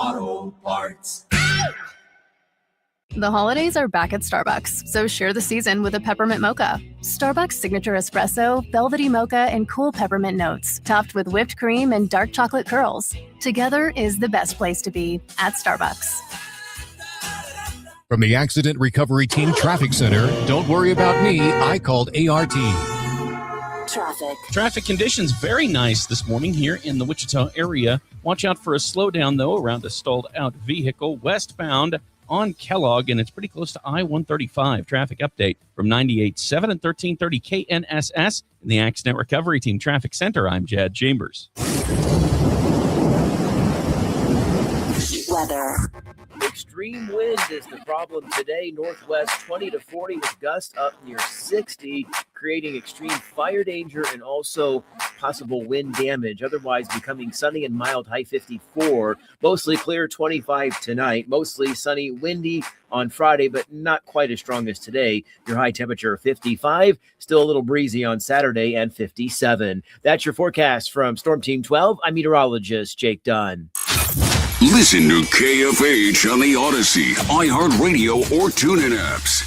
Auto Parts. The holidays are back at Starbucks, so share the season with a peppermint mocha. Starbucks signature espresso, velvety mocha, and cool peppermint notes, topped with whipped cream and dark chocolate curls. Together is the best place to be at Starbucks. From the Accident Recovery Team Traffic Center, don't worry about me, I called ART. Traffic conditions very nice this morning here in the Wichita area. Watch out for a slowdown, though, around a stalled-out vehicle westbound on Kellogg, and it's pretty close to I-135. Traffic update from 98.7 and 1330 KNSS in the Accident Recovery Team Traffic Center. I'm Jad Chambers. Weather. Extreme wind is the problem today. Northwest 20 to 40 with gusts up near 60, creating extreme fire danger and also possible wind damage. Otherwise becoming sunny and mild, high 54. Mostly clear, 25 tonight. Mostly sunny, windy on Friday, but not quite as strong as today. Your high temperature 55. Still a little breezy on Saturday and 57. That's your forecast from Storm Team 12. I'm meteorologist Jake Dunn. Listen to KFH on the Odyssey, iHeartRadio, or TuneIn apps.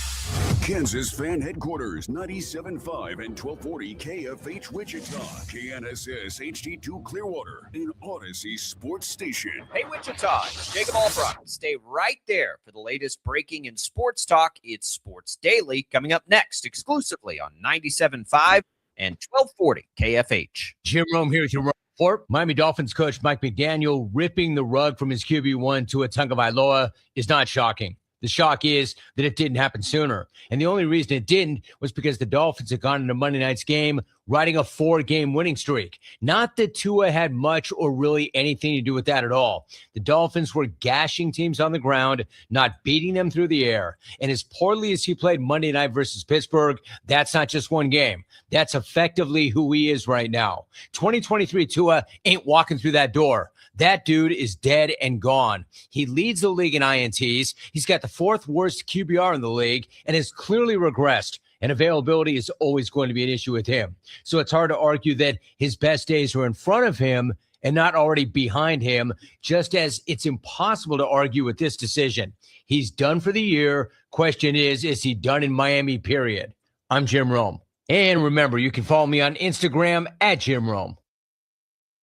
Kansas Fan Headquarters, 97.5 and 1240 KFH Wichita, KNSS HD2 Clearwater, an Odyssey sports station. Hey Wichita, it's Jacob Albrock. Stay right there for the latest breaking in sports talk. It's Sports Daily coming up next, exclusively on 97.5 and 1240 KFH. Jim Rome here with your report. Miami Dolphins coach Mike McDaniel ripping the rug from his QB1 Tua Tagovailoa is not shocking. The shock is that it didn't happen sooner. And the only reason it didn't was because the Dolphins had gone into Monday night's game riding a 4-game winning streak. Not that Tua had much or really anything to do with that at all. The Dolphins were gashing teams on the ground, not beating them through the air. And as poorly as he played Monday night versus Pittsburgh, that's not just one game. That's effectively who he is right now. 2023 Tua ain't walking through that door. That dude is dead and gone. He leads the league in INTs. He's got the 4th worst QBR in the league and has clearly regressed. And availability is always going to be an issue with him. So it's hard to argue that his best days are in front of him and not already behind him, just as it's impossible to argue with this decision. He's done for the year. Question is he done in Miami, period? I'm Jim Rome. And remember, you can follow me on Instagram at Jim Rome.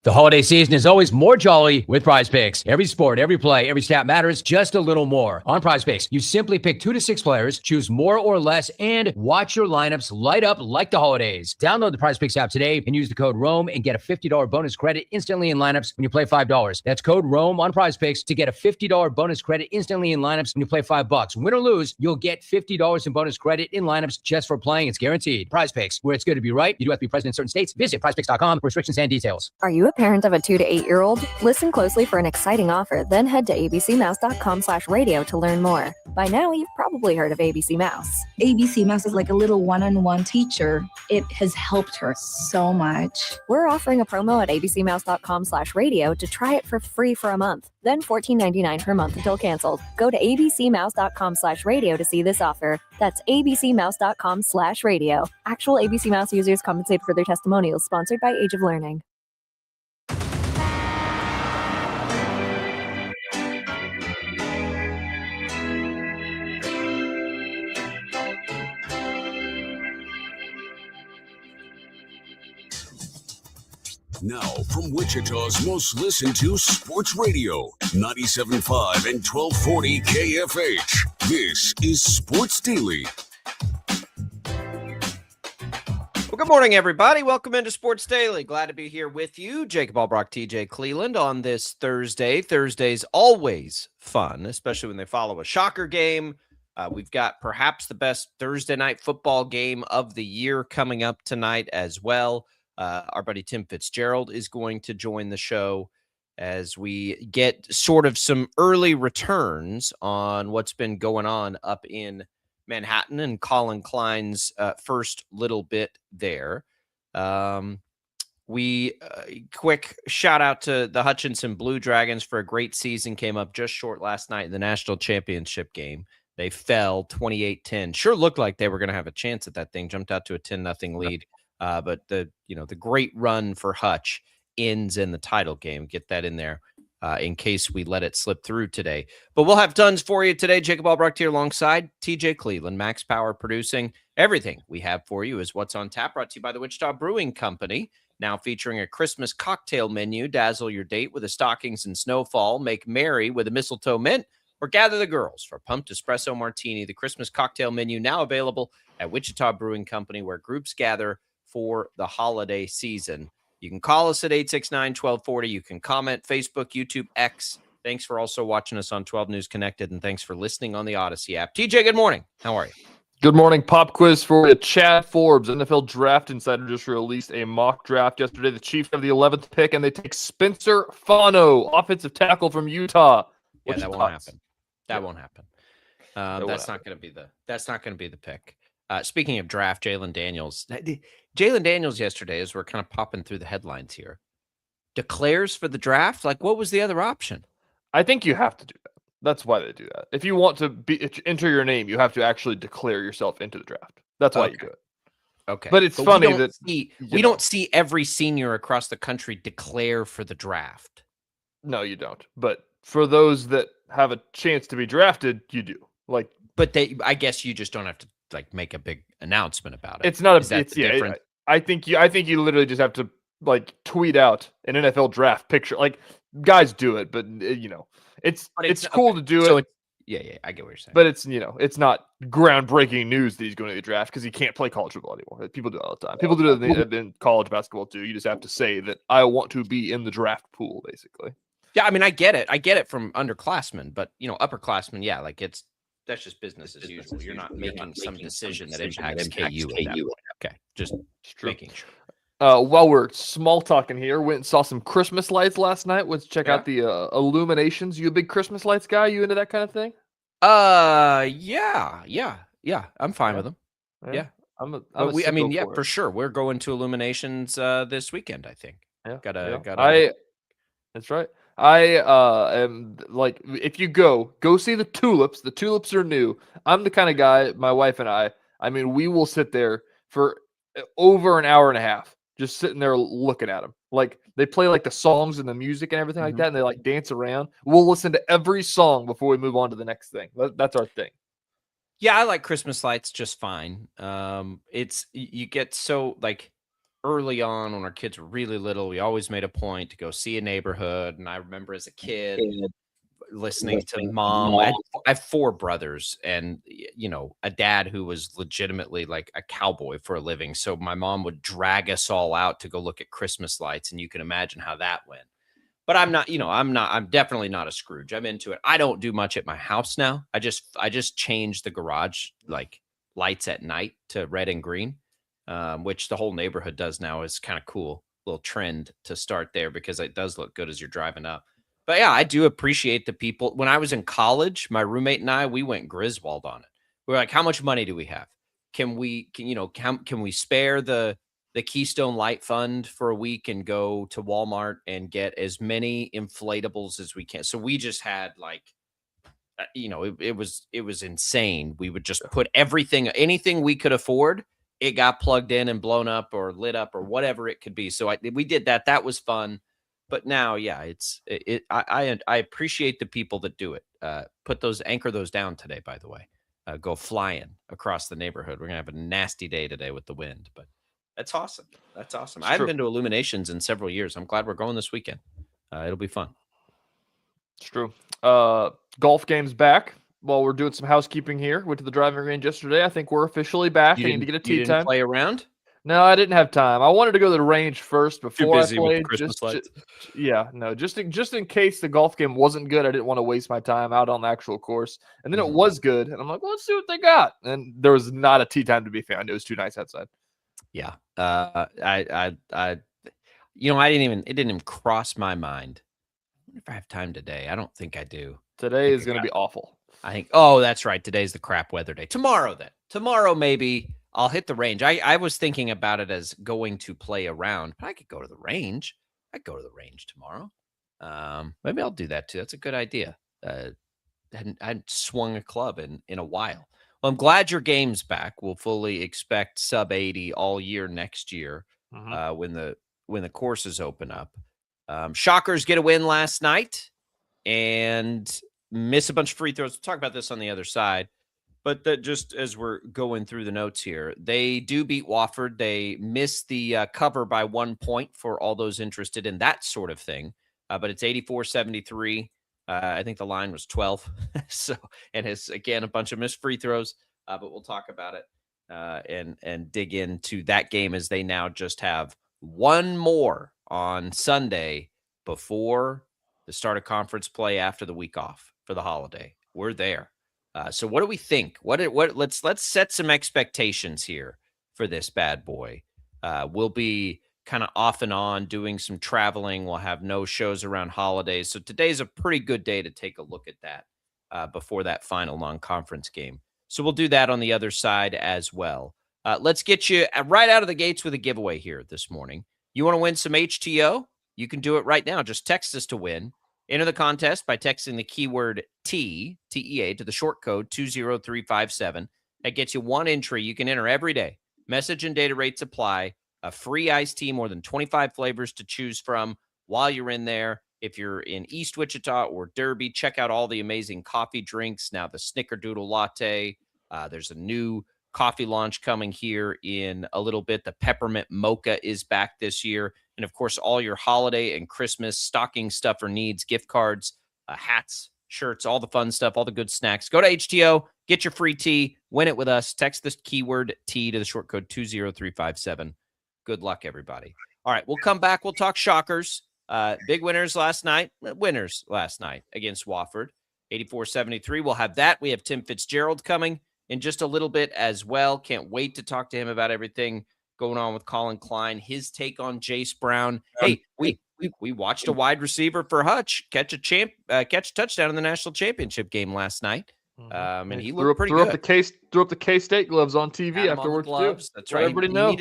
The holiday season is always more jolly with Prize Picks. Every sport, every play, every stat matters just a little more. On Prize Picks, you simply pick 2 to 6 players, choose more or less, and watch your lineups light up like the holidays. Download the Prize Picks app today and use the code ROME and get a $50 bonus credit instantly in lineups when you play $5. That's code ROME on Prize Picks to get a $50 bonus credit instantly in lineups when you play $5. Win or lose, you'll get $50 in bonus credit in lineups just for playing. It's guaranteed. Prize Picks, where it's good to be right. You do have to be present in certain states. Visit prizepicks.com for restrictions and details. Are you a parent of a 2 to 8-year-old? Listen closely for an exciting offer, then head to abcmouse.com/radio to learn more. By now, you've probably heard of ABC Mouse. ABC Mouse is like a little one-on-one teacher. It has helped her so much. We're offering a promo at abcmouse.com/radio to try it for free for a month, then $14.99 per month until canceled. Go to abcmouse.com/radio to see this offer. That's abcmouse.com/radio. Actual ABC Mouse users compensated for their testimonials, sponsored by Age of Learning. Now, from Wichita's most listened to sports radio, 97.5 and 1240 KFH, this is Sports Daily. Well, good morning, everybody. Welcome into Sports Daily. Glad to be here with you. Jacob Albrock, TJ Cleland on this Thursday. Thursday's always fun, especially when they follow a shocker game. We've got perhaps the best Thursday night football game of the year coming up tonight as well. Our buddy Tim Fitzgerald is going to join the show as we get sort of some early returns on what's been going on up in Manhattan and Collin Klein's first little bit there. Quick shout out to the Hutchinson Blue Dragons for a great season. Came up just short last night in the national championship game. They fell 28-10. Sure looked like they were going to have a chance at that thing. Jumped out to a 10-0 lead. But the great run for Hutch ends in the title game. Get that in there. in case we let it slip through today. But we'll have tons for you today. Jacob Albrecht here alongside TJ Cleveland, Max Power producing. Everything we have for you is What's on Tap, brought to you by the Wichita Brewing Company. Now featuring a Christmas cocktail menu. Dazzle your date with a stockings and snowfall. Make merry with a mistletoe mint. Or gather the girls for pumped espresso martini. The Christmas cocktail menu now available at Wichita Brewing Company, where groups gather for the holiday season. You can call us at 869-1240. You can comment, Facebook, YouTube, X. Thanks for also watching us on 12 News Connected, and thanks for listening on the Odyssey app. TJ, good morning. How are you? Good morning. Pop quiz for you. Chad Forbes, NFL Draft Insider, just released a mock draft yesterday. The Chiefs have the 11th pick, and they take Spencer Fano, offensive tackle from Utah. Yeah, that won't happen. That won't happen. That's not going to be the pick. Speaking of draft, Jalen Daniels yesterday, as we're kind of popping through the headlines here, declares for the draft. Like, what was the other option? I think you have to do that. That's why they do that. If you want to enter your name, you have to actually declare yourself into the draft. That's why you do it. Okay. But it's funny that we don't see every senior across the country declare for the draft. No, you don't. But for those that have a chance to be drafted, you do. But I guess you just don't have to make a big announcement about it. It's not difference? I think you literally just have to tweet out an NFL draft picture. Guys do it, but it's cool to do it. Yeah, I get what you're saying. But it's not groundbreaking news that he's going to the draft because he can't play college football anymore. People do it all the time. People do it in college basketball too. You just have to say that I want to be in the draft pool, basically. Yeah, I mean, I get it from underclassmen, but upperclassmen, yeah, that's just business as usual. You're not making some decision that impacts KU. Okay, just making sure. While we're small talking here, went and saw some Christmas lights last night. Went to check out the illuminations. You a big Christmas lights guy? You into that kind of thing? Yeah. I'm fine with them. Yeah. For sure. We're going to illuminations this weekend, I think. Yeah. That's right. I am if you go see the tulips. The tulips are new. I'm the kind of guy, my wife and I mean, we will sit there for over an hour and a half just sitting there looking at them. They play the songs and the music and everything like that, and they dance around. We'll listen to every song before we move on to the next thing. That's our thing. Yeah, I like Christmas lights just fine. You get so early on when our kids were really little, we always made a point to go see a neighborhood. And I remember as a kid listening to mom. I have 4 brothers and, a dad who was legitimately a cowboy for a living. So my mom would drag us all out to go look at Christmas lights. And you can imagine how that went. But I'm definitely not a Scrooge. I'm into it. I don't do much at my house now. I just changed the garage lights at night to red and green. Which the whole neighborhood does now. Is kind of cool. Little trend to start there because it does look good as you're driving up. But yeah, I do appreciate the people. When I was in college, my roommate and I, we went Griswold on it. We were like, how much money do we have? Can we spare the Keystone Light Fund for a week and go to Walmart and get as many inflatables as we can? So we just had it was insane. We would just put anything we could afford. It got plugged in and blown up or lit up or whatever it could be. So we did that. That was fun. But now, yeah, I appreciate the people that do it. Anchor those down today, by the way. Go flying across the neighborhood. We're going to have a nasty day today with the wind, but that's awesome. I haven't been to illuminations in several years. I'm glad we're going this weekend. It'll be fun. It's true. Golf game's back. While we're doing some housekeeping here, went to the driving range yesterday. I think we're officially back. I need to get a tee time. Play around? No, I didn't have time. I wanted to go to the range first before I played. With the Christmas lights. Just in case the golf game wasn't good, I didn't want to waste my time out on the actual course. And then it was good, and I'm like, well, let's see what they got. And there was not a tee time to be found. It was too nice outside. Yeah, it didn't even cross my mind. I wonder if I have time today. I don't think I do. Today is going to be awful. I think. Oh, that's right. Today's the crap weather day. Tomorrow, maybe I'll hit the range. I was thinking about it as going to play around, but I could go to the range. I'd go to the range tomorrow. Maybe I'll do that too. That's a good idea. I'd swung a club in a while. Well, I'm glad your game's back. We'll fully expect sub 80 all year next year when the courses open up. Shockers get a win last night and miss a bunch of free throws. We'll talk about this on the other side. But that just as we're going through the notes here, they do beat Wofford. They missed the cover by 1 point for all those interested in that sort of thing. But it's 84-73. I think the line was 12. And it's, again, a bunch of missed free throws. But we'll talk about it and dig into that game as they now just have one more on Sunday before the start of conference play after the week off for the holiday. We're there. So what do we think? Let's set some expectations here for this bad boy. We'll be kind of off and on doing some traveling. We'll have no shows around holidays. So today's a pretty good day to take a look at that before that final non-conference game. So we'll do that on the other side as well. Let's get you right out of the gates with a giveaway here this morning. You want to win some HTO? You can do it right now. Just text us to win. Enter the contest by texting the keyword TEA, to the short code 20357. That gets you one entry. You can enter every day. Message and data rates apply. A free iced tea, more than 25 flavors to choose from while you're in there. If you're in East Wichita or Derby, check out all the amazing coffee drinks. Now the Snickerdoodle latte. There's a new coffee launch coming here in a little bit. The peppermint mocha is back this year. And, of course, all your holiday and Christmas stocking stuffer needs, gift cards, hats, shirts, all the fun stuff, all the good snacks. Go to HTO, get your free tea, win it with us. Text this keyword T to the short code 20357. Good luck, everybody. All right, we'll come back. We'll talk Shockers. Big winners last night against Wofford, 84-73. We'll have that. We have Tim Fitzgerald coming in just a little bit as well. Can't wait to talk to him about everything going on with Collin Klein, his take on Jace Brown. Hey, we watched a wide receiver for Hutch catch a touchdown in the national championship game last night. And he looked pretty good. Threw up the K-State gloves on TV afterwards too. That's right. Everybody know.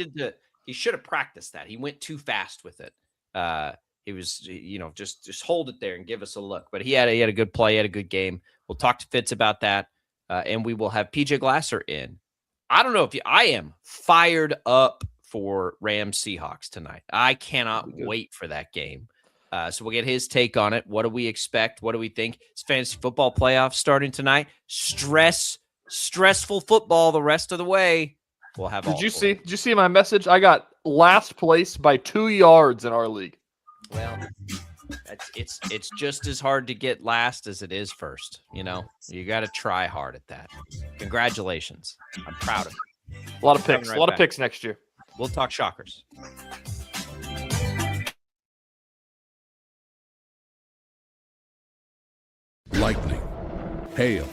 He should have practiced that. He went too fast with it. He was, just hold it there and give us a look. But he had a good play, he had a good game. We'll talk to Fitz about that, and we will have PJ Glasser in. I don't know I am fired up for Rams Seahawks tonight. I cannot wait for that game. So we'll get his take on it. What do we expect? What do we think? It's fantasy football playoffs starting tonight. Stressful football the rest of the way. We'll have. Did you see my message? I got last place by 2 yards in our league. Well, it's just as hard to get last as it is first. You got to try hard at that. Congratulations. I'm proud of you. A lot of picks. A lot of picks next year. We'll talk Shockers. Lightning, hail,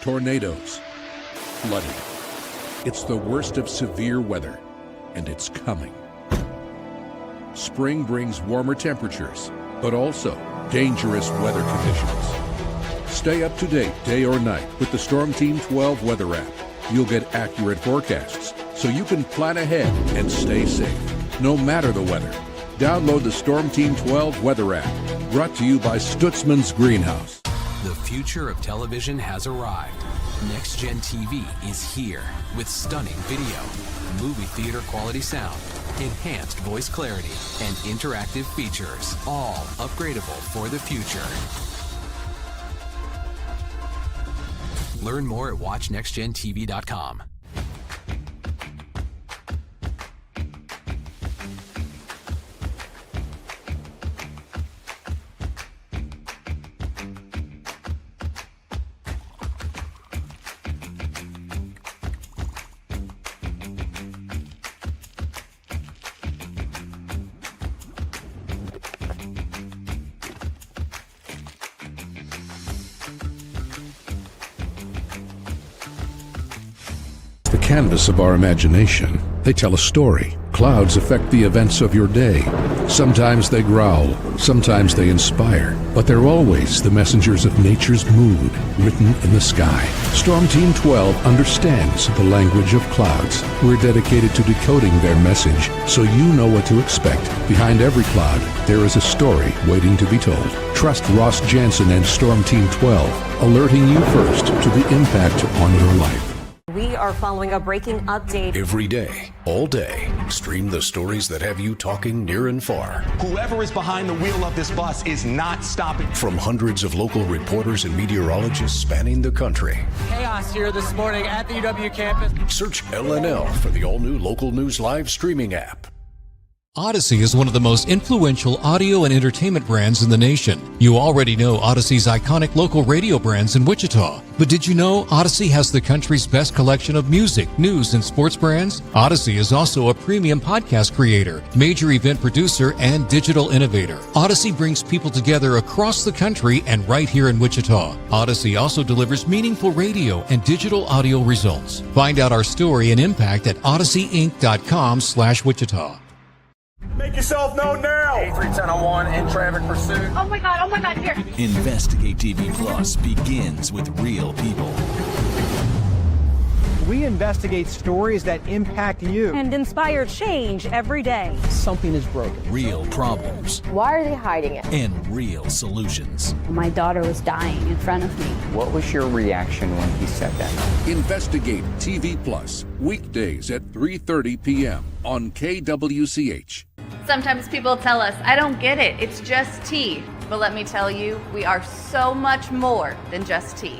tornadoes, flooding. It's the worst of severe weather, and it's coming. Spring brings warmer temperatures, but also dangerous weather conditions. Stay up to date day or night with the Storm Team 12 weather app. You'll get accurate forecasts, so you can plan ahead and stay safe, no matter the weather. Download the Storm Team 12 weather app, brought to you by Stutzman's Greenhouse. The future of television has arrived. Next Gen TV is here with stunning video, movie theater quality sound, enhanced voice clarity, and interactive features, all upgradable for the future. Learn more at watchnextgentv.com. The canvas of our imagination. They tell a story. Clouds affect the events of your day. Sometimes they growl, sometimes they inspire, but they're always the messengers of nature's mood, written in the sky. Storm Team 12 understands the language of clouds. We're dedicated to decoding their message, so you know what to expect. Behind every cloud, there is a story waiting to be told. Trust Ross Jansen and Storm Team 12, alerting you first to the impact on your life. We are following a breaking update. Every day, all day, stream the stories that have you talking near and far. Whoever is behind the wheel of this bus is not stopping. From hundreds of local reporters and meteorologists spanning the country. Chaos here this morning at the UW campus. Search LNL for the all-new Local News Live streaming app. Odyssey is one of the most influential audio and entertainment brands in the nation. You already know Odyssey's iconic local radio brands in Wichita. But did you know Odyssey has the country's best collection of music, news, and sports brands? Odyssey is also a premium podcast creator, major event producer, and digital innovator. Odyssey brings people together across the country and right here in Wichita. Odyssey also delivers meaningful radio and digital audio results. Find out our story and impact at odysseyinc.com/Wichita. Make yourself known now. 310-1 in traffic pursuit. Oh my God, here. Investigate TV Plus begins with real people. We investigate stories that impact you And inspire change every day. Something is broken. Real problems. Why are they hiding it? And real solutions. My daughter was dying in front of me. What was your reaction when he said that? Investigate TV Plus, weekdays at 3:30 p.m. on KWCH. Sometimes people tell us, I don't get it, it's just tea. But let me tell you, we are so much more than just tea.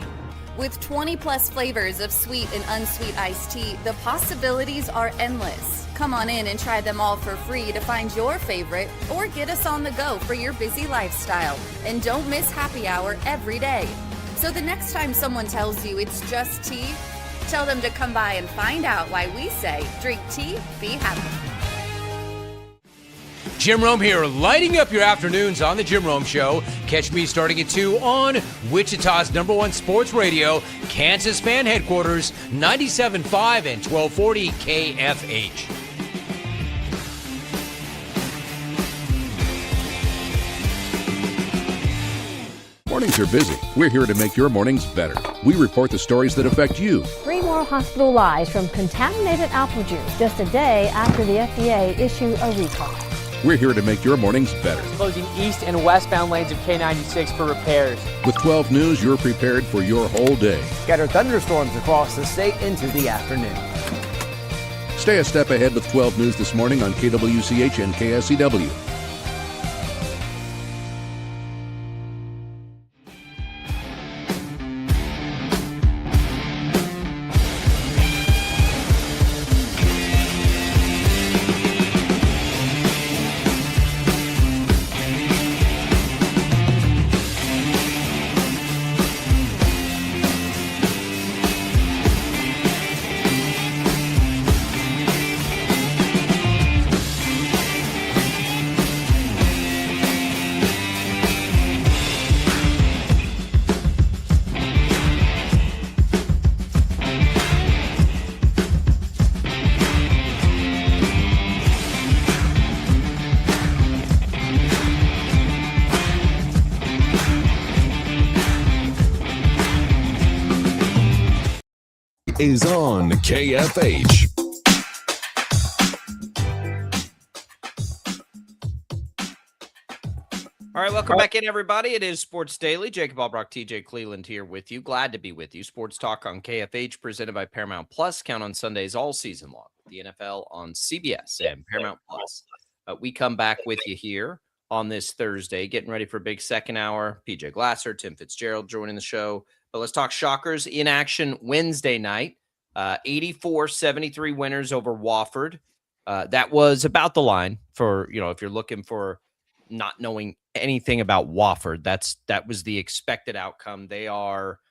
With 20 plus flavors of sweet and unsweet iced tea, the possibilities are endless. Come on in and try them all for free to find your favorite or get us on the go for your busy lifestyle. And don't miss happy hour every day. So the next time someone tells you it's just tea, tell them to come by and find out why we say drink tea, be happy. Jim Rome here, lighting up your afternoons on The Jim Rome Show. Catch me starting at 2 on Wichita's #1 sports radio, Kansas Fan Headquarters, 97.5 and 1240 KFH. Mornings are busy. We're here to make your mornings better. We report the stories that affect you. 3 more hospital lies from contaminated apple juice just a day after the FDA issued a recall. We're here to make your mornings better. Closing east and westbound lanes of K96 for repairs. With 12 News, you're prepared for your whole day. Scattered thunderstorms across the state into the afternoon. Stay a step ahead with 12 News this morning on KWCH and KSCW. Is on KFH. All right, welcome back in, everybody. It is Sports Daily. Jacob Albrock, TJ Cleveland here with you. Glad to be with you. Sports Talk on KFH, presented by Paramount Plus. Count on Sundays all season long. The NFL on CBS and Paramount Plus. We come back with you here on this Thursday, getting ready for a big second hour. PJ Glasser, Tim Fitzgerald joining the show. But let's talk Shockers in action Wednesday night. 84-73 winners over Wofford. That was about the line for, if you're looking for not knowing anything about Wofford, that was the expected outcome. They are,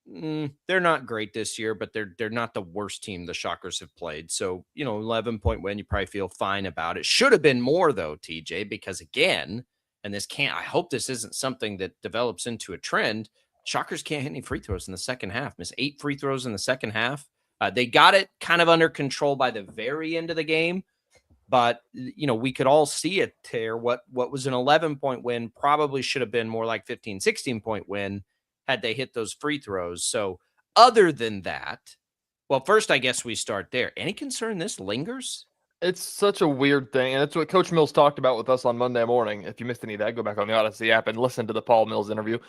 they're not great this year, but they're not the worst team the Shockers have played. So, 11-point win, you probably feel fine about it. Should have been more though, TJ, because again, and I hope this isn't something that develops into a trend. Shockers can't hit any free throws in the second half. Missed 8 free throws in the second half. They got it kind of under control by the very end of the game. But, we could all see it there. What was an 11-point win probably should have been more like 15, 16-point win had they hit those free throws. So other than that, well, first, I guess we start there. Any concern this lingers? It's such a weird thing, and it's what Coach Mills talked about with us on Monday morning. If you missed any of that, go back on the Odyssey app and listen to the Paul Mills interview.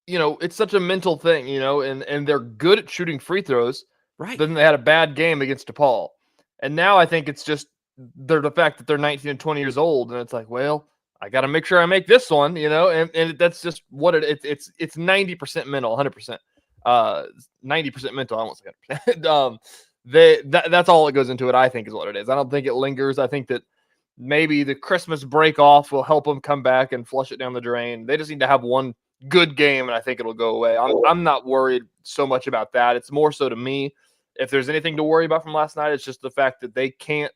it's such a mental thing, and they're good at shooting free throws. Right. Then they had a bad game against DePaul. And now I think it's just the fact that they're 19 and 20 years old, and it's like, well, I got to make sure I make this one, and that's just what it's 90% mental, 100%. 90% mental, almost 100%. That's all that goes into it, I think, is what it is. I don't think it lingers. I think that maybe the Christmas break off will help them come back and flush it down the drain. They just need to have one good game, and I think it'll go away. I'm not worried so much about that. It's more so to me, if there's anything to worry about from last night, it's just the fact that they can't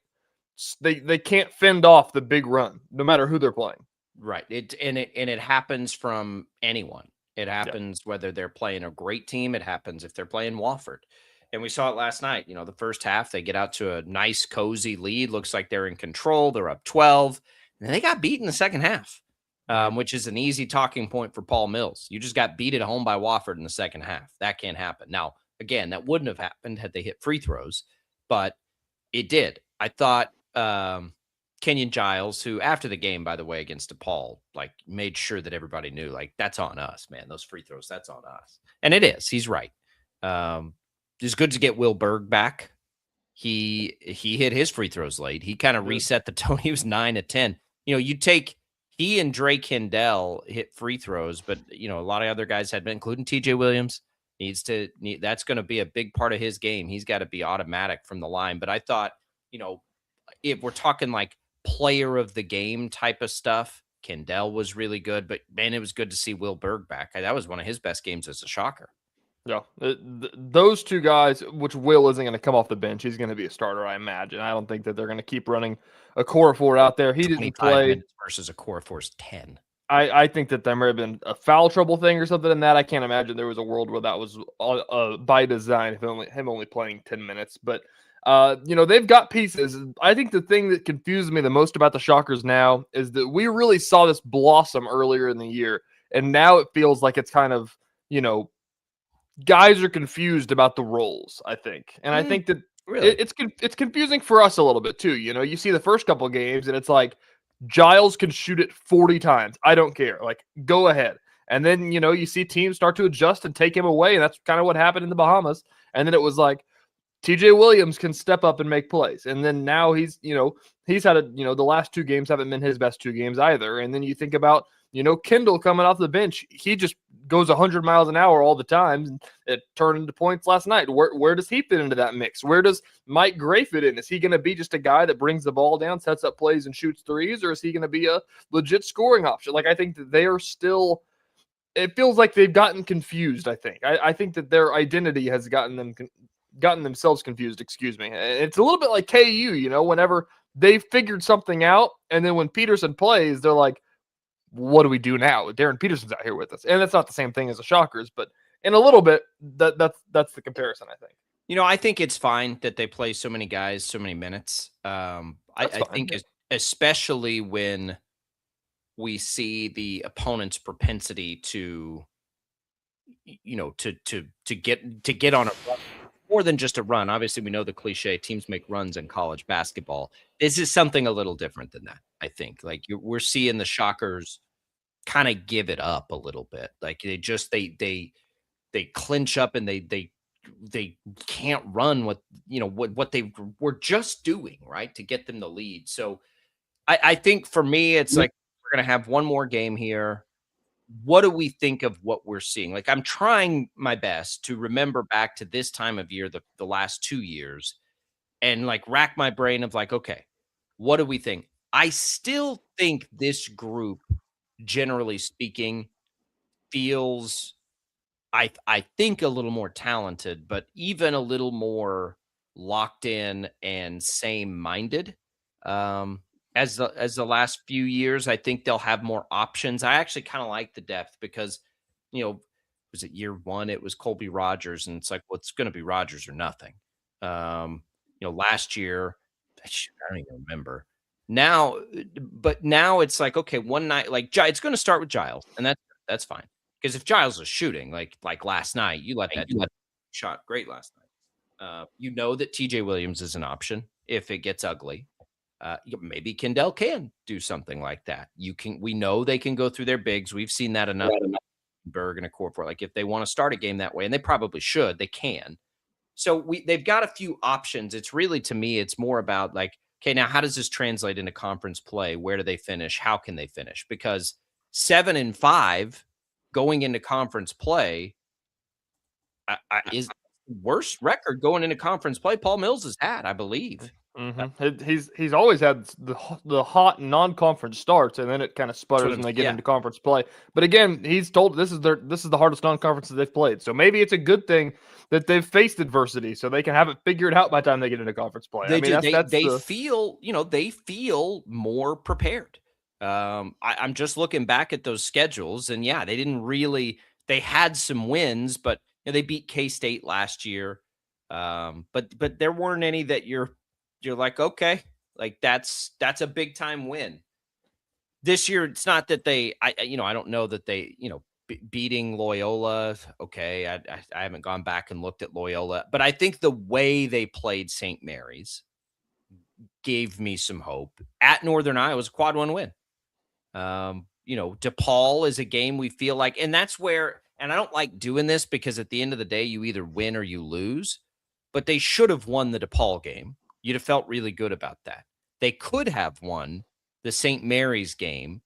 fend off the big run, no matter who they're playing. Right. It happens from anyone. It happens whether they're playing a great team. It happens if they're playing Wofford. And we saw it last night. The first half, they get out to a nice, cozy lead. Looks like they're in control. They're up 12. And then they got beat in the second half, which is an easy talking point for Paul Mills. You just got beat at home by Wofford in the second half. That can't happen. Now, again, that wouldn't have happened had they hit free throws, but it did. I thought Kenyon Giles, who after the game, by the way, against DePaul, made sure that everybody knew, that's on us, man. Those free throws, that's on us. And it is. He's right. It's good to get Will Berg back. He hit his free throws late. He kind of reset the tone. He was 9 of 10. He and Drake Hindell hit free throws, but a lot of other guys had been, including TJ Williams. That's going to be a big part of his game. He's got to be automatic from the line. But I thought, if we're talking player of the game type of stuff, Kendall was really good, but man, it was good to see Will Berg back. That was one of his best games as a Shocker. Yeah, those two guys, which Will isn't going to come off the bench. He's going to be a starter, I imagine. I don't think that they're going to keep running a core four out there. He didn't play versus a core force 10. I think that there may have been a foul trouble thing or something in that. I can't imagine there was a world where that was by design, if him only playing 10 minutes. But they've got pieces. I think the thing that confuses me the most about the Shockers now is that we really saw this blossom earlier in the year, and now it feels like it's kind of, guys are confused about the roles, I think. And I think that really? it's confusing for us a little bit too. You see the first couple games and it's like Giles can shoot it 40 times. I don't care. Go ahead. And then, you see teams start to adjust and take him away. And that's kind of what happened in the Bahamas. And then it was like TJ Williams can step up and make plays. And then now he's had the last two games haven't been his best two games either. And then you think about, Kendall coming off the bench, he just goes 100 miles an hour all the time, and it turned into points last night. Where does he fit into that mix? Where does Mike Gray fit in? Is he going to be just a guy that brings the ball down, sets up plays, and shoots threes, or is he going to be a legit scoring option? I think that they are still. It feels like they've gotten confused. I think that their identity has gotten themselves confused. Excuse me. It's a little bit like KU. Whenever they figured something out, and then when Peterson plays, they're like, what do we do now? Darren Peterson's out here with us. And that's not the same thing as the Shockers, but in a little bit, that's the comparison, I think. I think it's fine that they play so many guys, so many minutes. I think especially when we see the opponent's propensity to get on a run, more than just a run. Obviously, we know the cliche, teams make runs in college basketball. This is something a little different than that, I think. We're seeing the Shockers kind of give it up a little bit. They clinch up and they can't run what they were just doing, right, to get them the lead. So I think for me, it's like we're going to have one more game here. What do we think of what we're seeing? I'm trying my best to remember back to this time of year, the last 2 years, and rack my brain of okay, what do we think? I still think this group, generally speaking, feels, I think, a little more talented, but even a little more locked in and same-minded. As the last few years, I think they'll have more options. I actually kind of like the depth because, was it year one? It was Colby Rogers, and it's well, it's going to be Rogers or nothing. Last year, I don't even remember. Now it's okay, one night, it's going to start with Giles, and that's fine. Because if Giles is shooting like last night, you let that shot great last night. That TJ Williams is an option if it gets ugly. Maybe Kendall can do something like that. We know they can go through their bigs. We've seen that enough. Berg and a core four. Like if they want to start a game that way, and they probably should, they can. So they've got a few options. It's really, to me, it's more about like, okay, now how does this translate into conference play? Where do they finish? How can they finish? Because 7-5 going into conference play is the worst record going into conference play Paul Mills has had, I believe. He's always had the hot non-conference starts, and then it kind of sputters when they get into conference play. But again, he's told this is the hardest non-conference that they've played. So maybe it's a good thing that they've faced adversity, so they can have it figured out by the time they get into conference play. They feel more prepared. I'm just looking back at those schedules, and yeah, they didn't really. They had some wins, but they beat K-State last year. But there weren't any that you're like, okay, like that's a big time win. This year, it's not that I don't know that they, beating Loyola. Okay. I haven't gone back and looked at Loyola, but I think the way they played St. Mary's gave me some hope. At Northern Iowa was a quad 1 win. DePaul is a game we feel like, and that's where, and I don't like doing this because at the end of the day, you either win or you lose, but they should have won the DePaul game. You'd have felt really good about that. They could have won the St. Mary's game.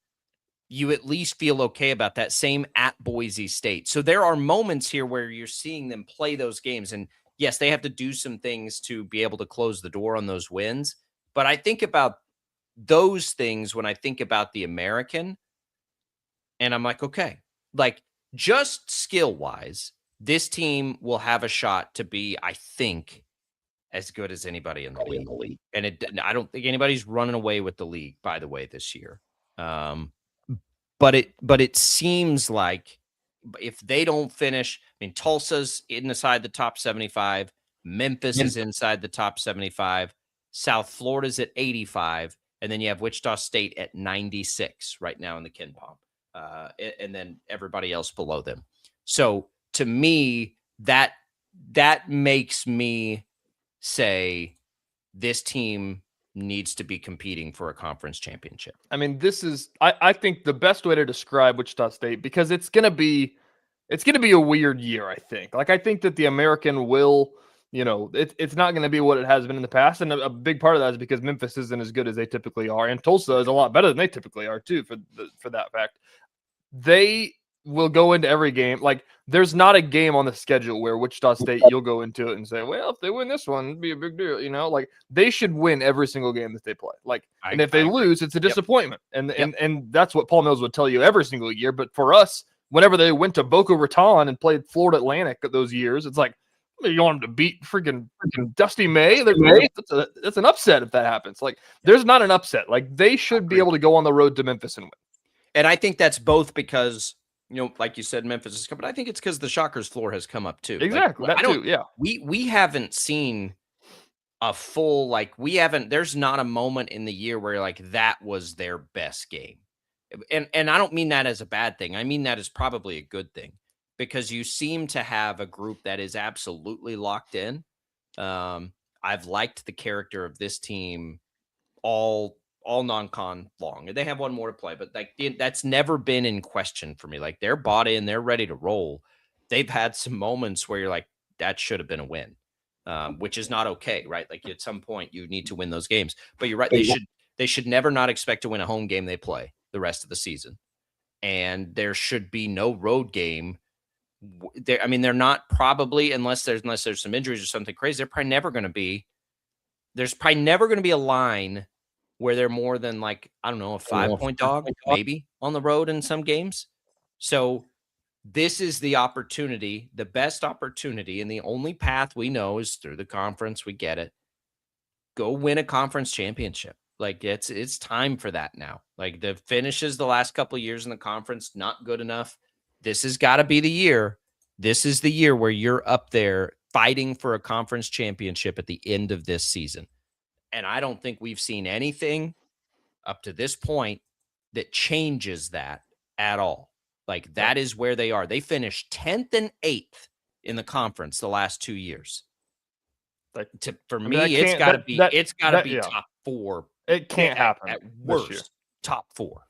You at least feel okay about that. Same at Boise State. So there are moments here where you're seeing them play those games. And yes, they have to do some things to be able to close the door on those wins. But I think about those things when I think about the American. And I'm like, okay, like just skill-wise, this team will have a shot to be, I think, as good as anybody in the league. And I don't think anybody's running away with the league, by the way, this year. But it seems like if they don't finish, I mean, Tulsa's inside the top 75, Memphis is inside the top 75, South Florida's at 85, and then you have Wichita State at 96 right now in the Ken Pom, and then everybody else below them. So to me, that makes me say this team needs to be competing for a conference championship. I mean, this is I think the best way to describe Wichita State, because it's gonna be a weird year, I think. Like I think that the American will, it's not gonna be what it has been in the past. And a big part of that is because Memphis isn't as good as they typically are, and Tulsa is a lot better than they typically are too, for that fact. They will go into every game. Like there's not a game on the schedule where Wichita State you'll go into it and say, well, if they win this one, it'd be a big deal. Like they should win every single game that they play. Like, and if they lose, it's a disappointment. And that's what Paul Mills would tell you every single year. But for us, whenever they went to Boca Raton and played Florida Atlantic those years, it's like you want them to beat freaking Dusty May. That's an upset if that happens. Like there's not an upset. Like they should be able to go on the road to Memphis and win. And I think that's both because, like you said, Memphis is coming, but I think it's because the Shockers floor has come up too. Exactly. Like, we haven't seen a full, there's not a moment in the year where like that was their best game. And I don't mean that as a bad thing. I mean that as probably a good thing because you seem to have a group that is absolutely locked in. I've liked the character of this team all non-con long. They have one more to play, but that's never been in question for me. Like they're bought in, they're ready to roll. They've had some moments where you're like, that should have been a win, which is not okay, right? Like at some point you need to win those games, but you're right. They should never not expect to win a home game they play the rest of the season. And there should be no road game. They're not probably, unless there's some injuries or something crazy, there's probably never going to be a line where they're more than like, I don't know, a 5-point dog, maybe on the road in some games. So this is the opportunity, the best opportunity, and the only path we know is through the conference. We get it. Go win a conference championship. Like it's time for that now. Like the finishes the last couple of years in the conference, not good enough. This has got to be the year. This is the year where you're up there fighting for a conference championship at the end of this season. And I don't think we've seen anything up to this point that changes that at all. Like that is where they are. They finished 10th and 8th in the conference the last 2 years. For me, it's got to be top 4. It can't happen at worst. Top 4.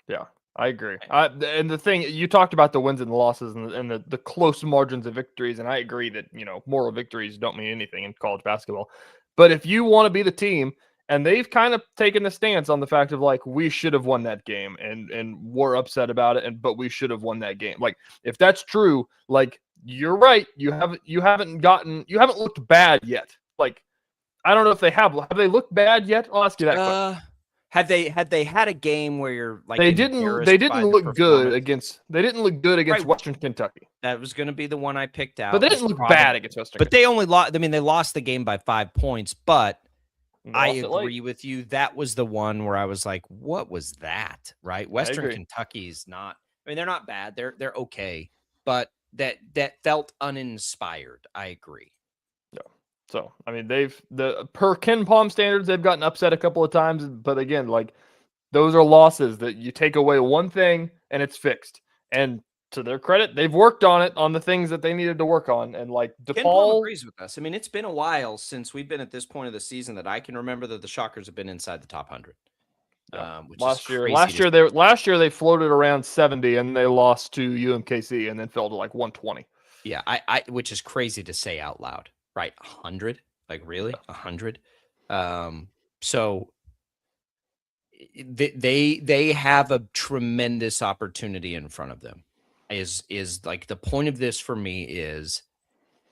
Yeah. I agree. And the thing you talked about the wins and the losses and the close margins of victories, and I agree that moral victories don't mean anything in college basketball. But if you want to be the team, and they've kind of taken the stance on the fact of like we should have won that game, and we're upset about it, but we should have won that game. Like if that's true, like you're right, you haven't looked bad yet. Like I don't know if they have they looked bad yet. I'll ask you that question. Had they had a game where you're like they didn't look good against Western Kentucky. That was going to be the one I picked out. But they didn't look bad against Western But Kentucky. they only lost. I mean, they lost the game by 5 points. But I agree with you. That was the one where I was like, "What was that?" Right? Western Kentucky's not. I mean, they're not bad. They're okay. But that felt uninspired. I agree. So, I mean, per Ken Palm standards, they've gotten upset a couple of times. But again, like those are losses that you take away one thing and it's fixed. And to their credit, they've worked on it, on the things that they needed to work on. And like Ken Palm agrees with us. I mean, it's been a while since we've been at this point of the season that I can remember that the Shockers have been inside the top 100. Last year they floated around 70 and they lost to UMKC and then fell to like 120. Yeah, I which is crazy to say out loud. Right, 100? Like really, 100? So they have a tremendous opportunity in front of them. Is like the point of this for me is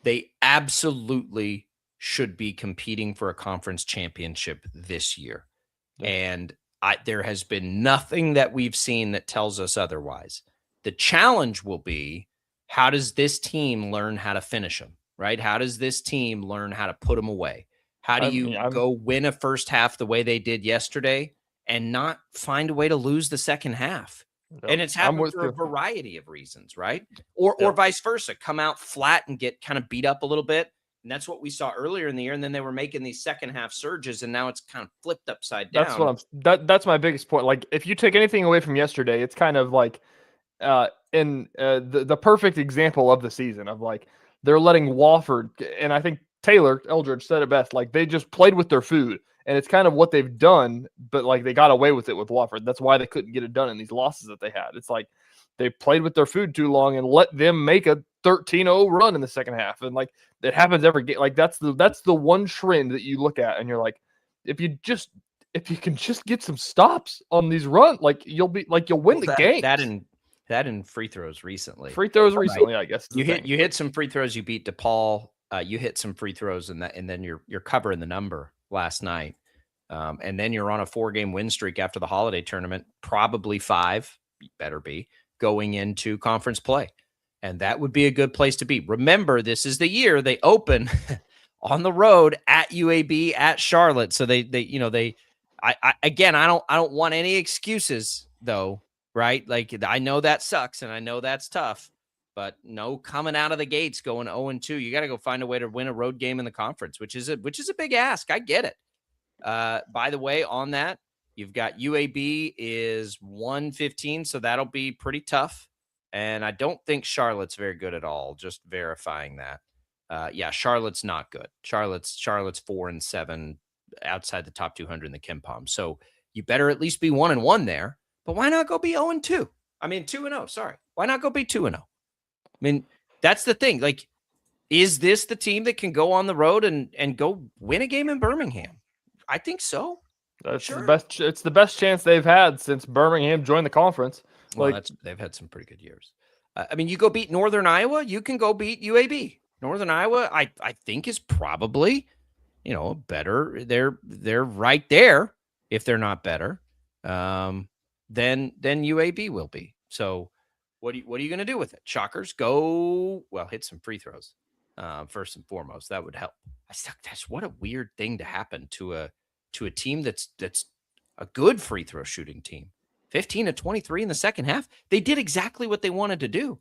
they absolutely should be competing for a conference championship this year, and there has been nothing that we've seen that tells us otherwise. The challenge will be, how does this team learn how to finish them? Right? How does this team learn how to put them away? How do you go win a first half the way they did yesterday and not find a way to lose the second half? No, and it's happened for a variety of reasons, right? Or vice versa, come out flat and get kind of beat up a little bit. And that's what we saw earlier in the year. And then they were making these second half surges, and now it's kind of flipped upside down. That's my biggest point. Like if you take anything away from yesterday, it's kind of like the perfect example of the season of like, they're letting Wofford, and I think Taylor Eldridge said it best, like they just played with their food. And it's kind of what they've done, but like they got away with it with Wofford. That's why they couldn't get it done in these losses that they had. It's like they played with their food too long and let them make a 13-0 run in the second half. And like it happens every game. Like that's the one trend that you look at and you're like, if you can just get some stops on these runs, like you'll win the game. That in free throws recently. I guess. You hit some free throws. You beat DePaul. You hit some free throws, and then you're covering the number last night. And then you're on a 4-game win streak after the holiday tournament, probably 5. Better be going into conference play, and that would be a good place to be. Remember, this is the year they open on the road at UAB at Charlotte. So I don't want any excuses though. Right? Like I know that sucks and I know that's tough, but no coming out of the gates going 0-2. You got to go find a way to win a road game in the conference, which is a big ask. I get it. By the way, on that, you've got UAB is 115, so that'll be pretty tough. And I don't think Charlotte's very good at all. Just verifying that. Charlotte's not good. Charlotte's 4-7 outside the top 200 in the Ken Palm. So you better at least be 1-1 there. But why not go be 0-2? I mean, 2-0. Sorry. Why not go be 2-0? I mean, that's the thing. Like, is this the team that can go on the road and go win a game in Birmingham? I think so. That's the best. It's the best chance they've had since Birmingham joined the conference. Well, they've had some pretty good years. I mean, you go beat Northern Iowa. You can go beat UAB. Northern Iowa, I think, is probably, better. They're right there if they're not better. Then UAB will be. So what are you going to do with it? Shockers, hit some free throws first and foremost. That would help. That's what a weird thing to happen to a team that's a good free throw shooting team. 15-23 in the second half. They did exactly what they wanted to do,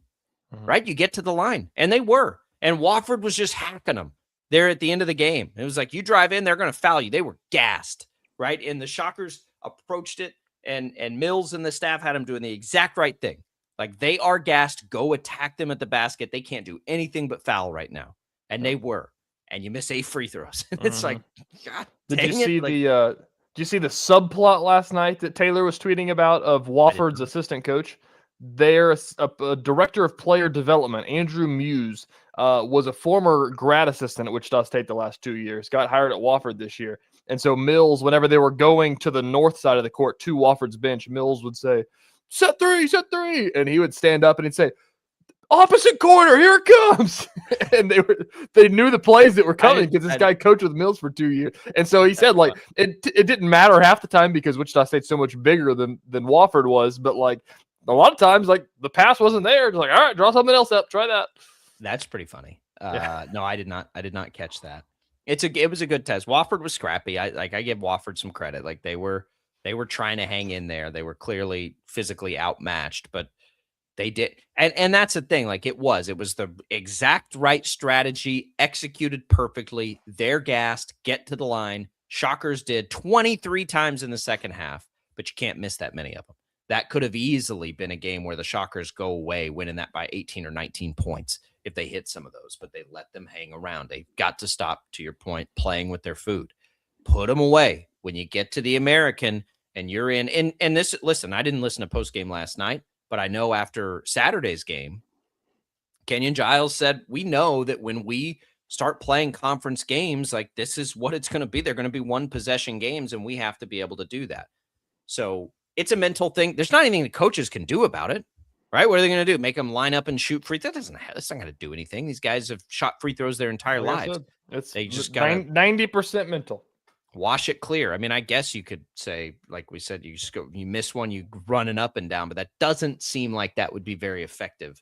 right? You get to the line, and they were. And Wofford was just hacking them there at the end of the game. It was like, you drive in, they're going to foul you. They were gassed, right? And the Shockers approached it. And Mills and the staff had them doing the exact right thing. Like they are gassed. Go attack them at the basket. They can't do anything but foul right now. And they were. And you miss 8 free throws. It's like, God dang it. Did you see the subplot last night that Taylor was tweeting about of Wofford's assistant coach? Their a director of player development, Andrew Muse, was a former grad assistant at Wichita State the last 2 years, got hired at Wofford this year. And so Mills, whenever they were going to the north side of the court to Wofford's bench, Mills would say, set three. And he would stand up and he'd say, opposite corner, here it comes. And they knew the plays that were coming because this guy coached with Mills for 2 years. And so he said, like, it didn't matter half the time because Wichita State's so much bigger than Wofford was. But, like, a lot of times, like, the pass wasn't there. It's like, all right, draw something else up. Try that. That's pretty funny. No, I did not catch that. It was a good test. Wofford was scrappy. I give Wofford some credit. Like, they were trying to hang in there. They were clearly physically outmatched, but they did. And that's the thing. Like, it was the exact right strategy, executed perfectly. They're gassed, get to the line. Shockers did 23 times in the second half, but you can't miss that many of them. That could have easily been a game where the Shockers go away, winning that by 18 or 19 points if they hit some of those, but they let them hang around. They got to stop, to your point, playing with their food. Put them away. When you get to the American and you're in, and this, listen, I didn't listen to postgame last night, but I know after Saturday's game, Kenyon Giles said, we know that when we start playing conference games, like, this is what it's going to be. They're going to be one possession games, and we have to be able to do that. So it's a mental thing. There's not anything the coaches can do about it, right? What are they going to do? Make them line up and shoot free throws? That's not going to do anything. These guys have shot free throws their entire lives. They just got 90% mental. Wash it clear. I mean, I guess you could say, like we said, you miss one, you running up and down, but that doesn't seem like that would be very effective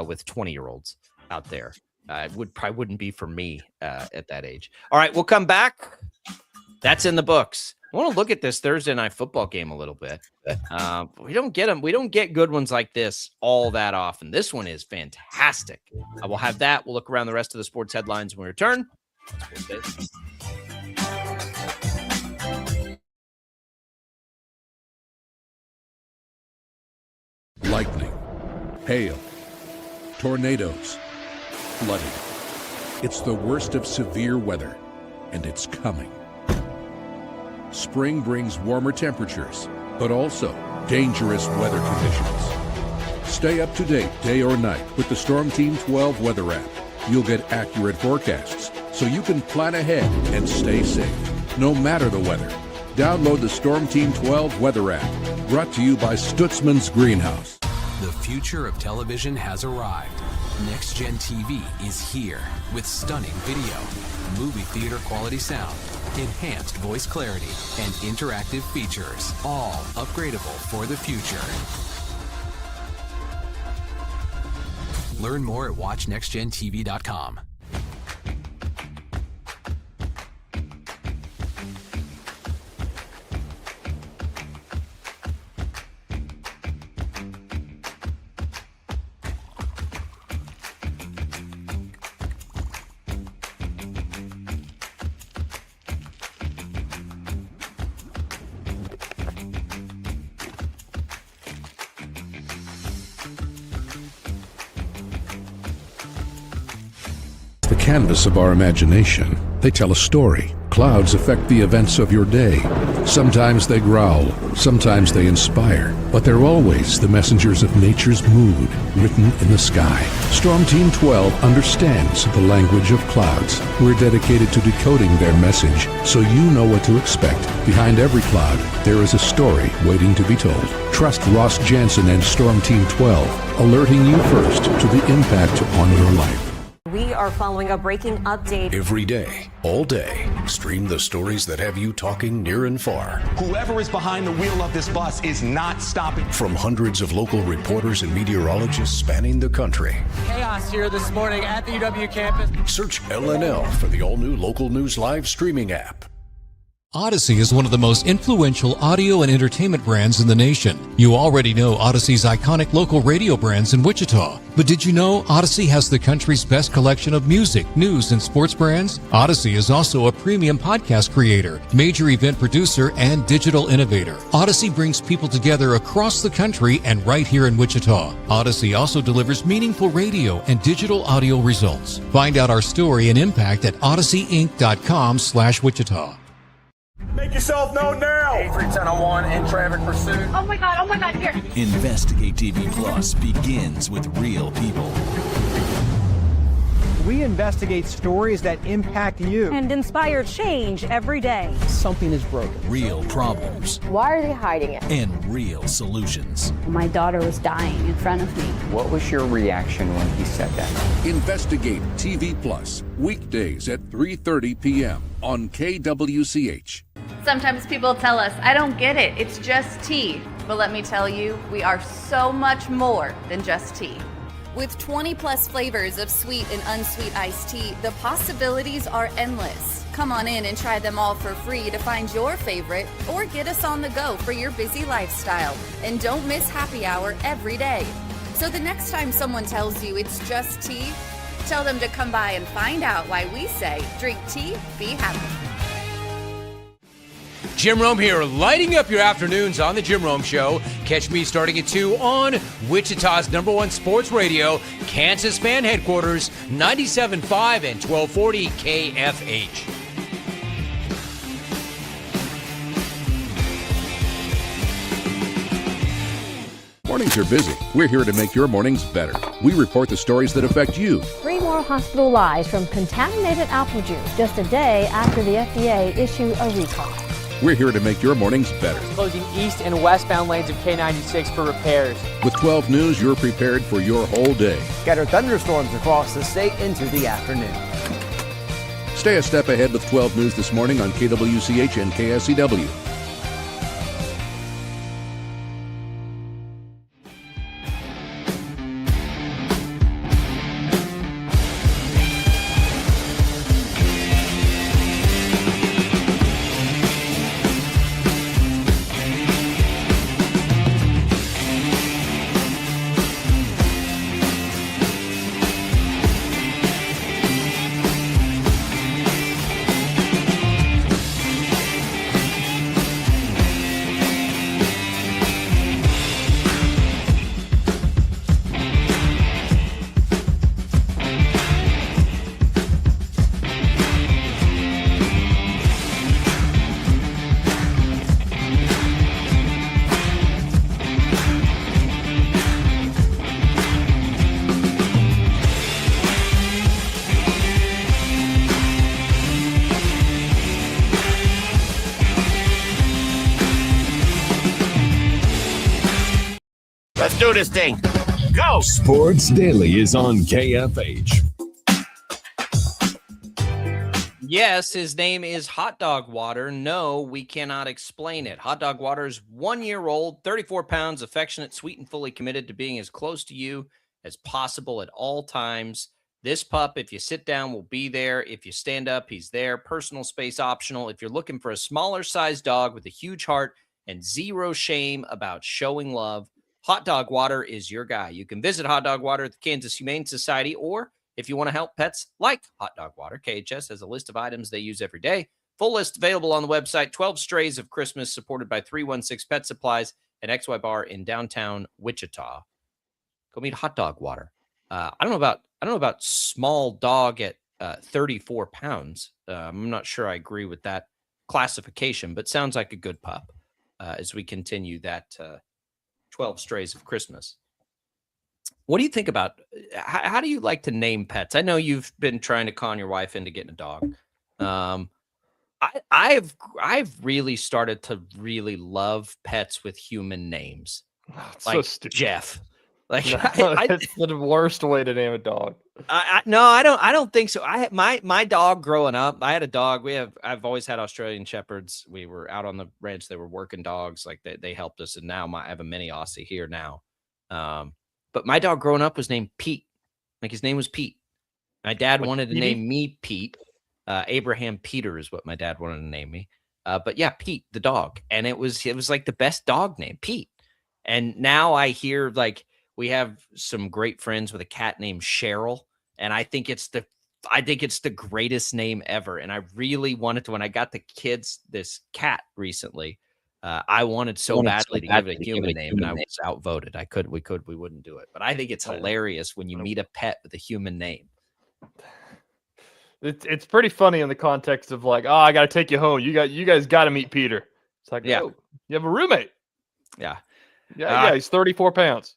with 20-year-olds out there. It probably wouldn't be for me at that age. All right, we'll come back. That's in the books. I want to look at this Thursday night football game a little bit. We don't get them. We don't get good ones like this all that often. This one is fantastic. We'll have that. We'll look around the rest of the sports headlines when we return. Lightning, hail, tornadoes, flooding. It's the worst of severe weather, and it's coming. Spring brings warmer temperatures, but also dangerous weather conditions. Stay up to date day or night with the Storm Team 12 weather app. You'll get accurate forecasts, so you can plan ahead and stay safe, no matter the weather. Download the Storm Team 12 weather app, brought to you by Stutzman's Greenhouse. The future of television has arrived. Next Gen TV is here with stunning video, movie theater quality sound, enhanced voice clarity, and interactive features, all upgradable for the future. Learn more at watchnextgentv.com. Canvas of our imagination. They tell a story. Clouds affect the events of your day. Sometimes they growl, sometimes they inspire, but they're always the messengers of nature's mood written in the sky. Storm Team 12 understands the language of clouds. We're dedicated to decoding their message so you know what to expect. Behind every cloud, there is a story waiting to be told. Trust Ross Jansen and Storm Team 12, alerting you first to the impact on your life. We are following a breaking update. Every day, all day, stream the stories that have you talking near and far. Whoever is behind the wheel of this bus is not stopping. From hundreds of local reporters and meteorologists spanning the country. Chaos here this morning at the UW campus. Search LNL for the all-new Local News Live streaming app. Odyssey is one of the most influential audio and entertainment brands in the nation. You already know Odyssey's iconic local radio brands in Wichita. But did you know Odyssey has the country's best collection of music, news, and sports brands? Odyssey is also a premium podcast creator, major event producer, and digital innovator. Odyssey brings people together across the country and right here in Wichita. Odyssey also delivers meaningful radio and digital audio results. Find out our story and impact at odysseyinc.com/Wichita. Make yourself known now. 831001 in traffic pursuit. Oh my God, here. Investigate TV Plus begins with real people. We investigate stories that impact you. And inspire change every day. Something is broken. Real problems. Why are they hiding it? And real solutions. My daughter was dying in front of me. What was your reaction when he said that? Investigate TV Plus, weekdays at 3:30 p.m. on KWCH. Sometimes people tell us, I don't get it, it's just tea. But let me tell you, we are so much more than just tea. With 20 plus flavors of sweet and unsweet iced tea, the possibilities are endless. Come on in and try them all for free to find your favorite or get us on the go for your busy lifestyle. And don't miss happy hour every day. So the next time someone tells you it's just tea, tell them to come by and find out why we say drink tea, be happy. Jim Rome here, lighting up your afternoons on The Jim Rome Show. Catch me starting at 2 on Wichita's #1 sports radio, Kansas Fan Headquarters, 97.5 and 1240 KFH. Mornings are busy. We're here to make your mornings better. We report the stories that affect you. 3 more hospital lies from contaminated apple juice just a day after the FDA issued a recall. We're here to make your mornings better. Closing east and westbound lanes of K96 for repairs. With 12 News, you're prepared for your whole day. Scattered thunderstorms across the state into the afternoon. Stay a step ahead with 12 News this morning on KWCH and KSCW. Let's do this thing. Go! Sports Daily is on KFH. Yes, his name is Hot Dog Water. No, we cannot explain it. Hot Dog Water is 1 year old, 34 pounds, affectionate, sweet, and fully committed to being as close to you as possible at all times. This pup, if you sit down, will be there. If you stand up, he's there. Personal space optional. If you're looking for a smaller size dog with a huge heart and zero shame about showing love, Hot Dog Water is your guy. You can visit Hot Dog Water at the Kansas Humane Society, or if you want to help pets like Hot Dog Water, KHS has a list of items they use every day. Full list available on the website. 12 Strays of Christmas, supported by 316 Pet Supplies and XY Bar in downtown Wichita. Go meet Hot Dog Water. I don't know about small dog at 34 pounds. I'm not sure I agree with that classification, but sounds like a good pup as we continue that 12 Strays of Christmas. What do you think about, how do you like to name pets? I know you've been trying to con your wife into getting a dog. I've really started to really love pets with human names. Like so Jeff. Like it's the worst way to name a dog. No, I don't think so. I had my dog growing up. I had a dog. I've always had Australian Shepherds. We were out on the ranch. They were working dogs. Like they helped us. And now I have a mini Aussie here now. But my dog growing up was named Pete. Like his name was Pete. My dad wanted to name me Pete. Abraham Peter is what my dad wanted to name me. But yeah, Pete the dog. And it was like the best dog name, Pete. And now I hear like, we have some great friends with a cat named Cheryl, and I think it's the greatest name ever. And I really wanted to, when I got the kids this cat recently, I wanted so badly to give it a human name, and I was outvoted. We wouldn't do it. But I think it's hilarious when you meet a pet with a human name. It's pretty funny in the context of like, oh, I got to take you home. You guys got to meet Peter. It's like, oh, you have a roommate. Yeah. Yeah, he's 34 pounds.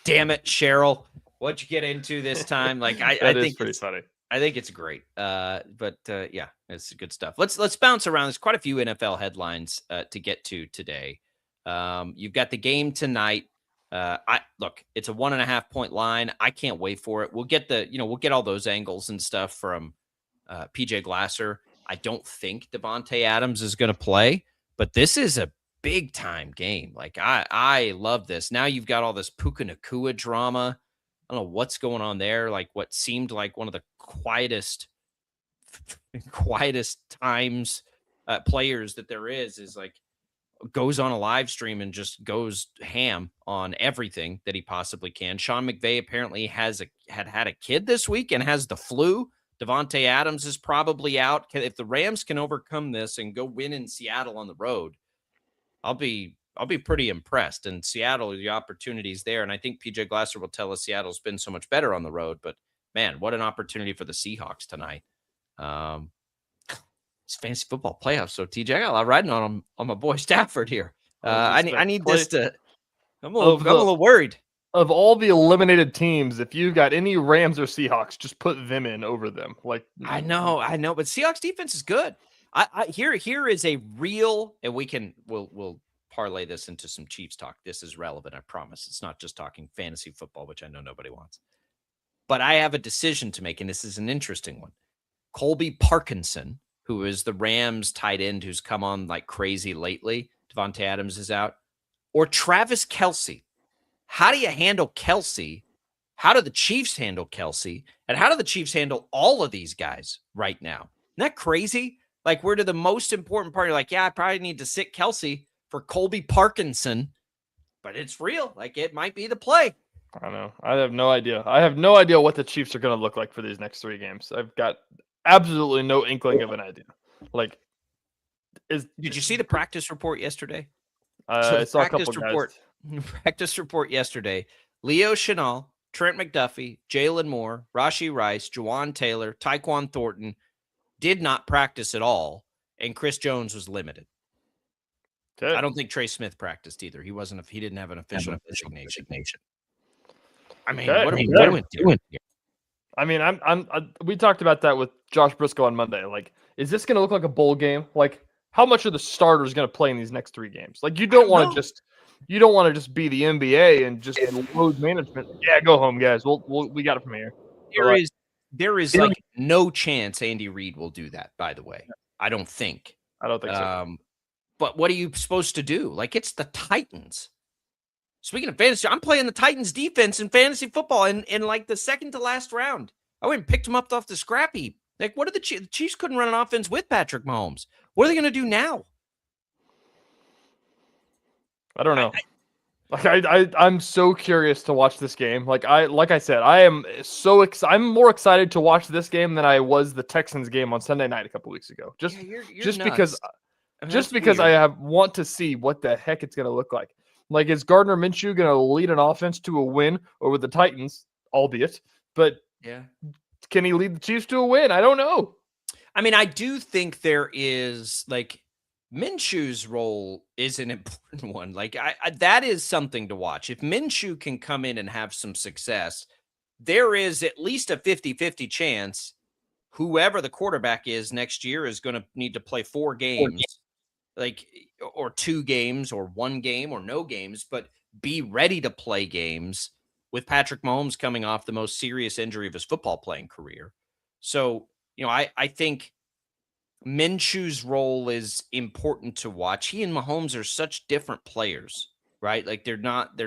Damn it, Cheryl. What'd you get into this time? Like, I think pretty funny. I think it's great. But yeah, it's good stuff. Let's bounce around. There's quite a few NFL headlines to get to today. You've got the game tonight. It's a 1.5 point line. I can't wait for it. We'll get all those angles and stuff from PJ Glasser. I don't think Devontae Adams is going to play, but this is a big time game. Like I love this. Now you've got all this Puka Nacua drama. I don't know what's going on there. Like what seemed like one of the quietest times players that there is like goes on a live stream and just goes ham on everything that he possibly can. Sean McVay apparently had a kid this week and has the flu. Devontae Adams is probably out. If the Rams can overcome this and go win in Seattle on the road, I'll be pretty impressed. And Seattle, the opportunities there. And I think PJ Glasser will tell us Seattle's been so much better on the road. But man, what an opportunity for the Seahawks tonight. It's fantasy football playoffs. So TJ, I got a lot riding on my boy Stafford here. I need this to. I'm a little worried. Of all the eliminated teams, if you've got any Rams or Seahawks, just put them in over them. Like I know, but Seahawks defense is good. Here is a real, and we'll parlay this into some Chiefs talk. This is relevant, I promise. It's not just talking fantasy football, which I know nobody wants. But I have a decision to make, and this is an interesting one. Colby Parkinson, who is the Rams tight end who's come on like crazy lately. Devontae Adams is out. Or Travis Kelce. How do you handle Kelce? How do the Chiefs handle Kelce? And how do the Chiefs handle all of these guys right now? Isn't that crazy? Like, we're to the most important part. You're like, yeah, I probably need to sit Kelce for Colby Parkinson. But it's real. Like, it might be the play. I know. I have no idea. I have no idea what the Chiefs are going to look like for these next 3 games. I've got absolutely no inkling of an idea. Like, did you see the practice report yesterday? I saw a couple guys. Practice report yesterday. Leo Chenal, Trent McDuffie, Jalen Moore, Rashee Rice, Jawan Taylor, Tyquan Thornton did not practice at all, and Chris Jones was limited. Okay. I don't think Trey Smith practiced either. He didn't have an official designation. I mean, what are we doing here? I mean, we talked about that with Josh Briscoe on Monday. Like, is this going to look like a bowl game? Like, how much are the starters going to play in these next 3 games? Like, you don't want to just be the NBA and just load management. Yeah, go home, guys. We got it from here. There is like no chance Andy Reid will do that. By the way, I don't think so. But what are you supposed to do? Like, it's the Titans. Speaking of fantasy, I'm playing the Titans defense in fantasy football in like the second to last round. I went and picked them up off the scrap heap. Like, what are the Chiefs couldn't run an offense with Patrick Mahomes? What are they going to do now? I don't know. I'm so curious to watch this game. Like I said, I am so I'm more excited to watch this game than I was the Texans game on Sunday night a couple weeks ago. Just because I want to see what the heck it's going to look like. Like, is Gardner Minshew going to lead an offense to a win over the Titans, albeit? But yeah, can he lead the Chiefs to a win? I don't know. I mean, I do think there is, like, Minshew's role is an important one. Like, that is something to watch. If Minshew can come in and have some success, there is at least a 50-50 chance whoever the quarterback is next year is going to need to play 4 games. Like, or 2 games or 1 game or no games, but be ready to play games with Patrick Mahomes coming off the most serious injury of his football playing career. So, I think Minshew's role is important to watch. He and Mahomes are such different players, right? Like, they're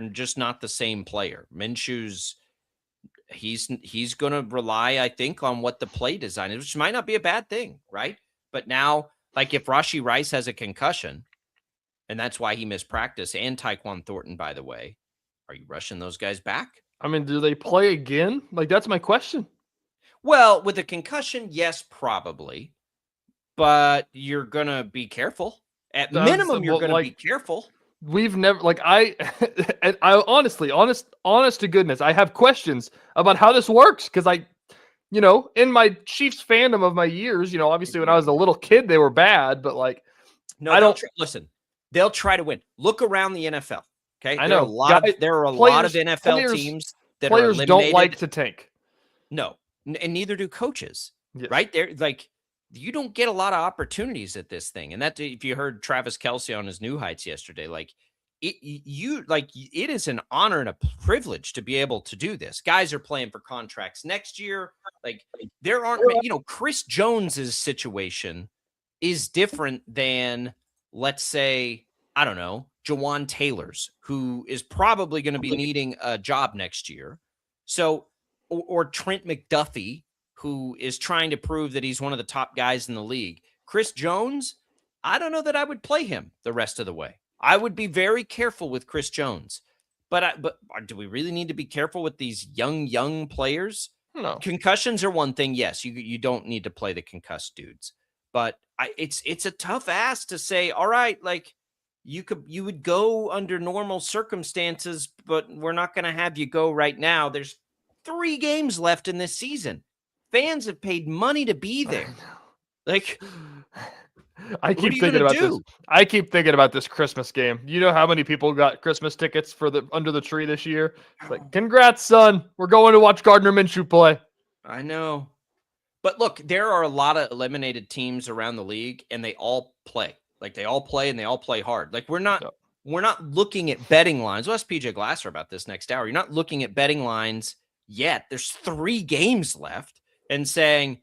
just not the same player. Minshew's, he's going to rely, I think, on what the play design is, which might not be a bad thing, right? But now, like, if Rashee Rice has a concussion, and that's why he missed practice, and Tyquan Thornton, by the way, are you rushing those guys back? I mean, do they play again? Like, that's my question. Well, with a concussion, yes, probably. But you're going to be careful. At minimum, you're going to be careful. We've never, like, I honestly, honest to goodness, I have questions about how this works, because in my Chiefs fandom of my years, obviously when I was a little kid, they were bad, but like, No, I don't listen. They'll try to win. Look around the NFL. Okay, I there are know. a lot of NFL teams that are eliminated. Don't like to tank. No, and neither do coaches. Yes. Right? They're like, you don't get a lot of opportunities at this thing. And that, if you heard Travis Kelce on his New Heights yesterday, like it is an honor and a privilege to be able to do this. Guys are playing for contracts next year. Like there aren't, Chris Jones's situation is different than, let's say, I don't know, Jawan Taylor's, who is probably going to be needing a job next year. So, or Trent McDuffie, who is trying to prove that he's one of the top guys in the league. Chris Jones, I don't know that I would play him the rest of the way. I would be very careful with Chris Jones. But do we really need to be careful with these young players? No. Concussions are one thing. Yes, you don't need to play the concussed dudes. But it's a tough ask to say, all right, like you would go under normal circumstances, but we're not going to have you go right now. There's 3 games left in this season. Fans have paid money to be there. Like, I keep thinking about this. I keep thinking about this Christmas game. You know how many people got Christmas tickets for the under the tree this year? It's like, congrats, son. We're going to watch Gardner Minshew play. I know. But look, there are a lot of eliminated teams around the league, and they all play. Like, they all play, and they all play hard. Like, we're not looking at betting lines. We'll ask PJ Glasser about this next hour. You're not looking at betting lines yet. There's 3 games left. And saying,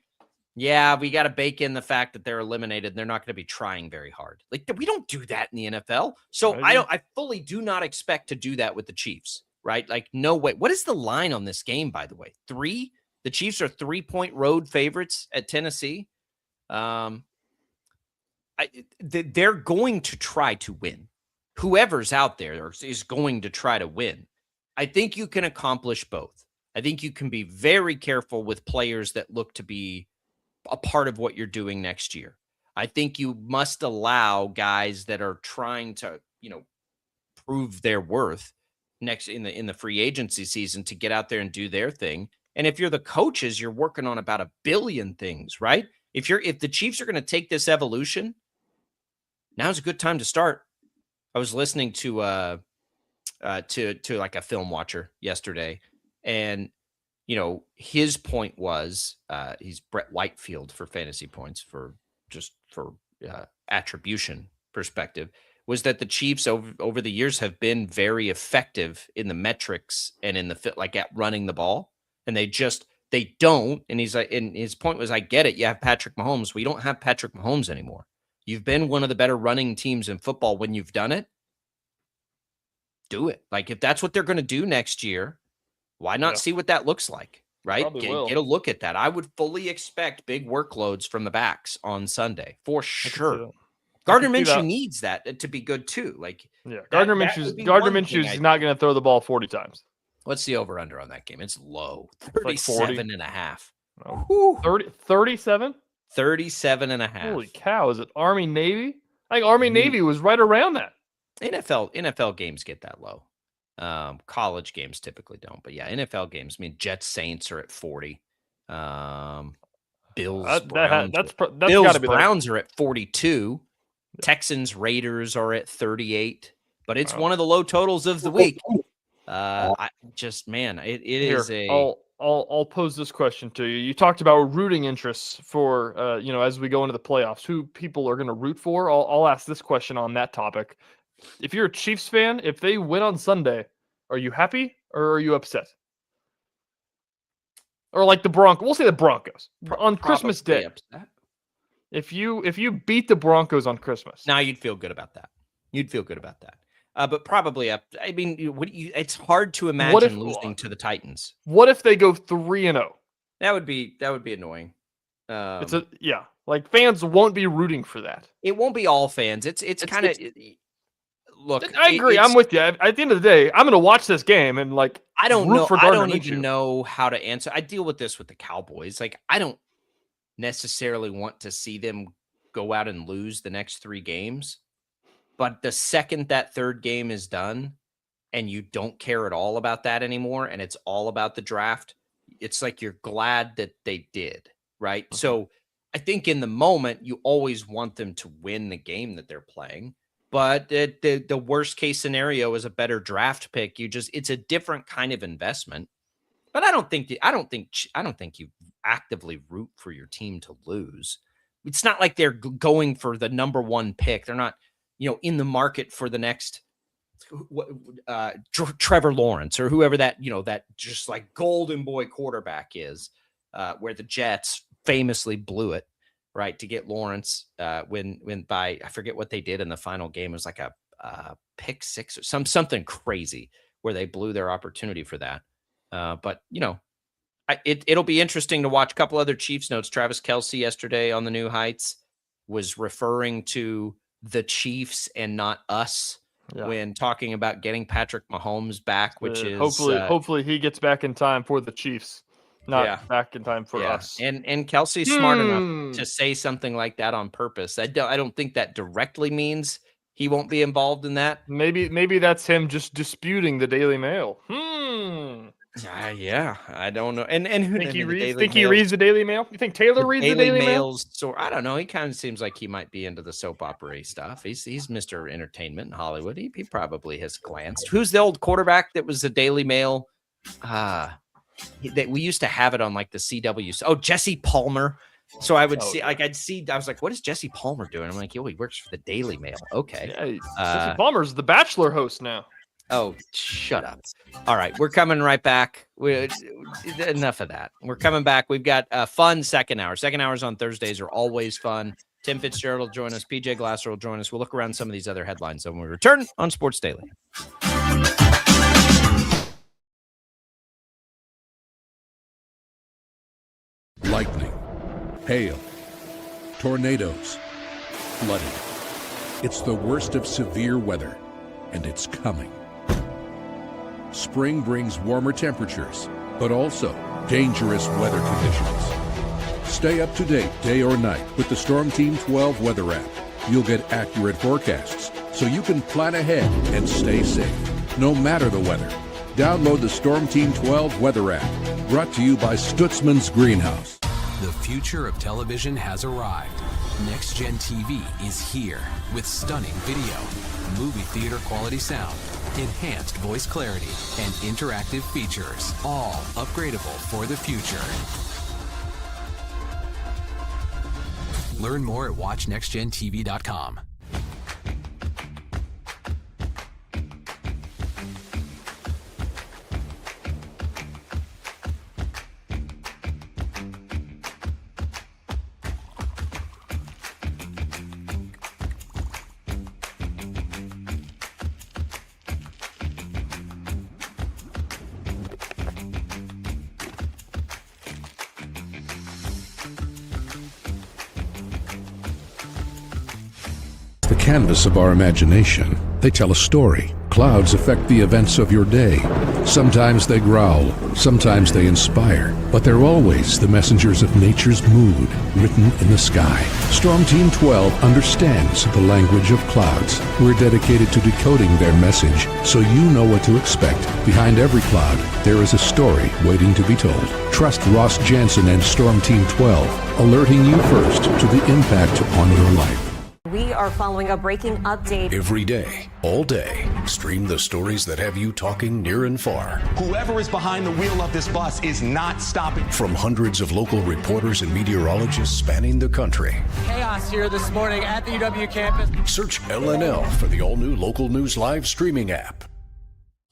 yeah, we got to bake in the fact that they're eliminated and they're not going to be trying very hard. Like, we don't do that in the NFL. So I fully do not expect to do that with the Chiefs, right? Like, no way. What is the line on this game, by the way? 3? The Chiefs are 3-point road favorites at Tennessee. They're going to try to win. Whoever's out there is going to try to win. I think you can accomplish both. I think you can be very careful with players that look to be a part of what you're doing next year. I think you must allow guys that are trying to, prove their worth next in the free agency season to get out there and do their thing. And if you're the coaches, you're working on about 1 billion things, right? If the Chiefs are going to take this evolution, now's a good time to start. I was listening to like a film watcher yesterday. And, his point was he's Brett Whitefield for fantasy points for attribution perspective, was that the Chiefs over the years have been very effective in the metrics and in the fit, like at running the ball. And they don't. And he's like, and his point was, I get it. You have Patrick Mahomes. We don't have Patrick Mahomes anymore. You've been one of the better running teams in football. When you've done it, do it. Like, if that's what they're going to do next year, why not see what that looks like, right? Get a look at that. I would fully expect big workloads from the backs on Sunday for sure. Gardner Minshew needs that to be good too. Like, Gardner Minshew's not going to throw the ball 40 times. What's the over-under on that game? It's low. 37 and a half. 37? 37 and a half. Holy cow. Is it Army-Navy? I think Army-Navy was right around that. NFL games get that low. College games typically don't. But yeah, NFL games. I mean, Jets Saints are at 40. Bills Browns are at 42. Yeah. Texans Raiders are at 38. But it's one of the low totals of the week. I'll pose this question to you. You talked about rooting interests for as we go into the playoffs, who people are going to root for. I'll ask this question on that topic. If you're a Chiefs fan, if they win on Sunday, are you happy or are you upset? Or like the Broncos, we'll say the Broncos on Christmas Day. Upset. If you beat the Broncos on Christmas, now you'd feel good about that. But probably up. I mean, it's hard to imagine losing to the Titans. What if they go 3-0? That would be annoying. Like fans won't be rooting for that. It won't be all fans. It's kind of. Look, I agree. I'm with you. At the end of the day, I'm going to watch this game and I don't know. I don't even know how to answer. I deal with this with the Cowboys. Like, I don't necessarily want to see them go out and lose the next 3 games. But the second that 3rd game is done and you don't care at all about that anymore and it's all about the draft, it's like you're glad that they did, right? So I think in the moment you always want them to win the game that they're playing, but the worst case scenario is a better draft pick. It's a different kind of investment. But I don't think you actively root for your team to lose. It's not like they're going for the number one pick. They're not, in the market for the next Trevor Lawrence or whoever that just like golden boy quarterback is, where the Jets famously blew it, right, to get Lawrence when I forget what they did in the final game. It was like a pick six or something crazy where they blew their opportunity for that. But it'll be interesting to watch. A couple other Chiefs notes. Travis Kelce yesterday on the New Heights was referring to the Chiefs and not us when talking about getting Patrick Mahomes back, which is hopefully he gets back in time for the Chiefs, not back in time for us. And Kelce's smart enough to say something like that on purpose. I don't think that directly means he won't be involved in that. Maybe that's him just disputing the Daily Mail. Yeah, I don't know. And who think he reads the Daily Mail? You think Taylor reads the Daily Mail? So I don't know. He kind of seems like he might be into the soap opera stuff. He's Mr. Entertainment in Hollywood. He probably has glanced. Who's the old quarterback that was the Daily Mail? That we used to have it on like the CW. Oh, Jesse Palmer. So I would I was like, what is Jesse Palmer doing? I'm like, he works for the Daily Mail. Okay. Yeah, Jesse Palmer's the Bachelor host now. Oh, shut up. All right. We're coming right back. Enough of that. We're coming back. We've got a fun second hour. Second hours on Thursdays are always fun. Tim Fitzgerald will join us. PJ Glasser will join us. We'll look around some of these other headlines when we return on Sports Daily. Lightning, hail, tornadoes, flooding. It's the worst of severe weather, and it's coming. Spring brings warmer temperatures, but also dangerous weather conditions. Stay up to date day or night with the Storm Team 12 weather app. You'll get accurate forecasts, so you can plan ahead and stay safe, no matter the weather. Download the Storm Team 12 weather app, brought to you by Stutzman's Greenhouse. The future of television has arrived. Next Gen TV is here with stunning video, movie theater quality sound, enhanced voice clarity, and interactive features, all upgradable for the future. Learn more at watchnextgentv.com. Canvas of our imagination. They tell a story. Clouds affect the events of your day. Sometimes they growl, sometimes they inspire, but they're always the messengers of nature's mood, written in the sky. Storm Team 12 understands the language of clouds. We're dedicated to decoding their message, so you know what to expect. Behind every cloud, there is a story waiting to be told. Trust Ross Jansen and Storm Team 12, alerting you first to the impact on your life. We are following a breaking update. Every day, all day, stream the stories that have you talking near and far. Whoever is behind the wheel of this bus is not stopping. From hundreds of local reporters and meteorologists spanning the country. Chaos here this morning at the UW campus. Search LNL for the all-new Local News Live streaming app.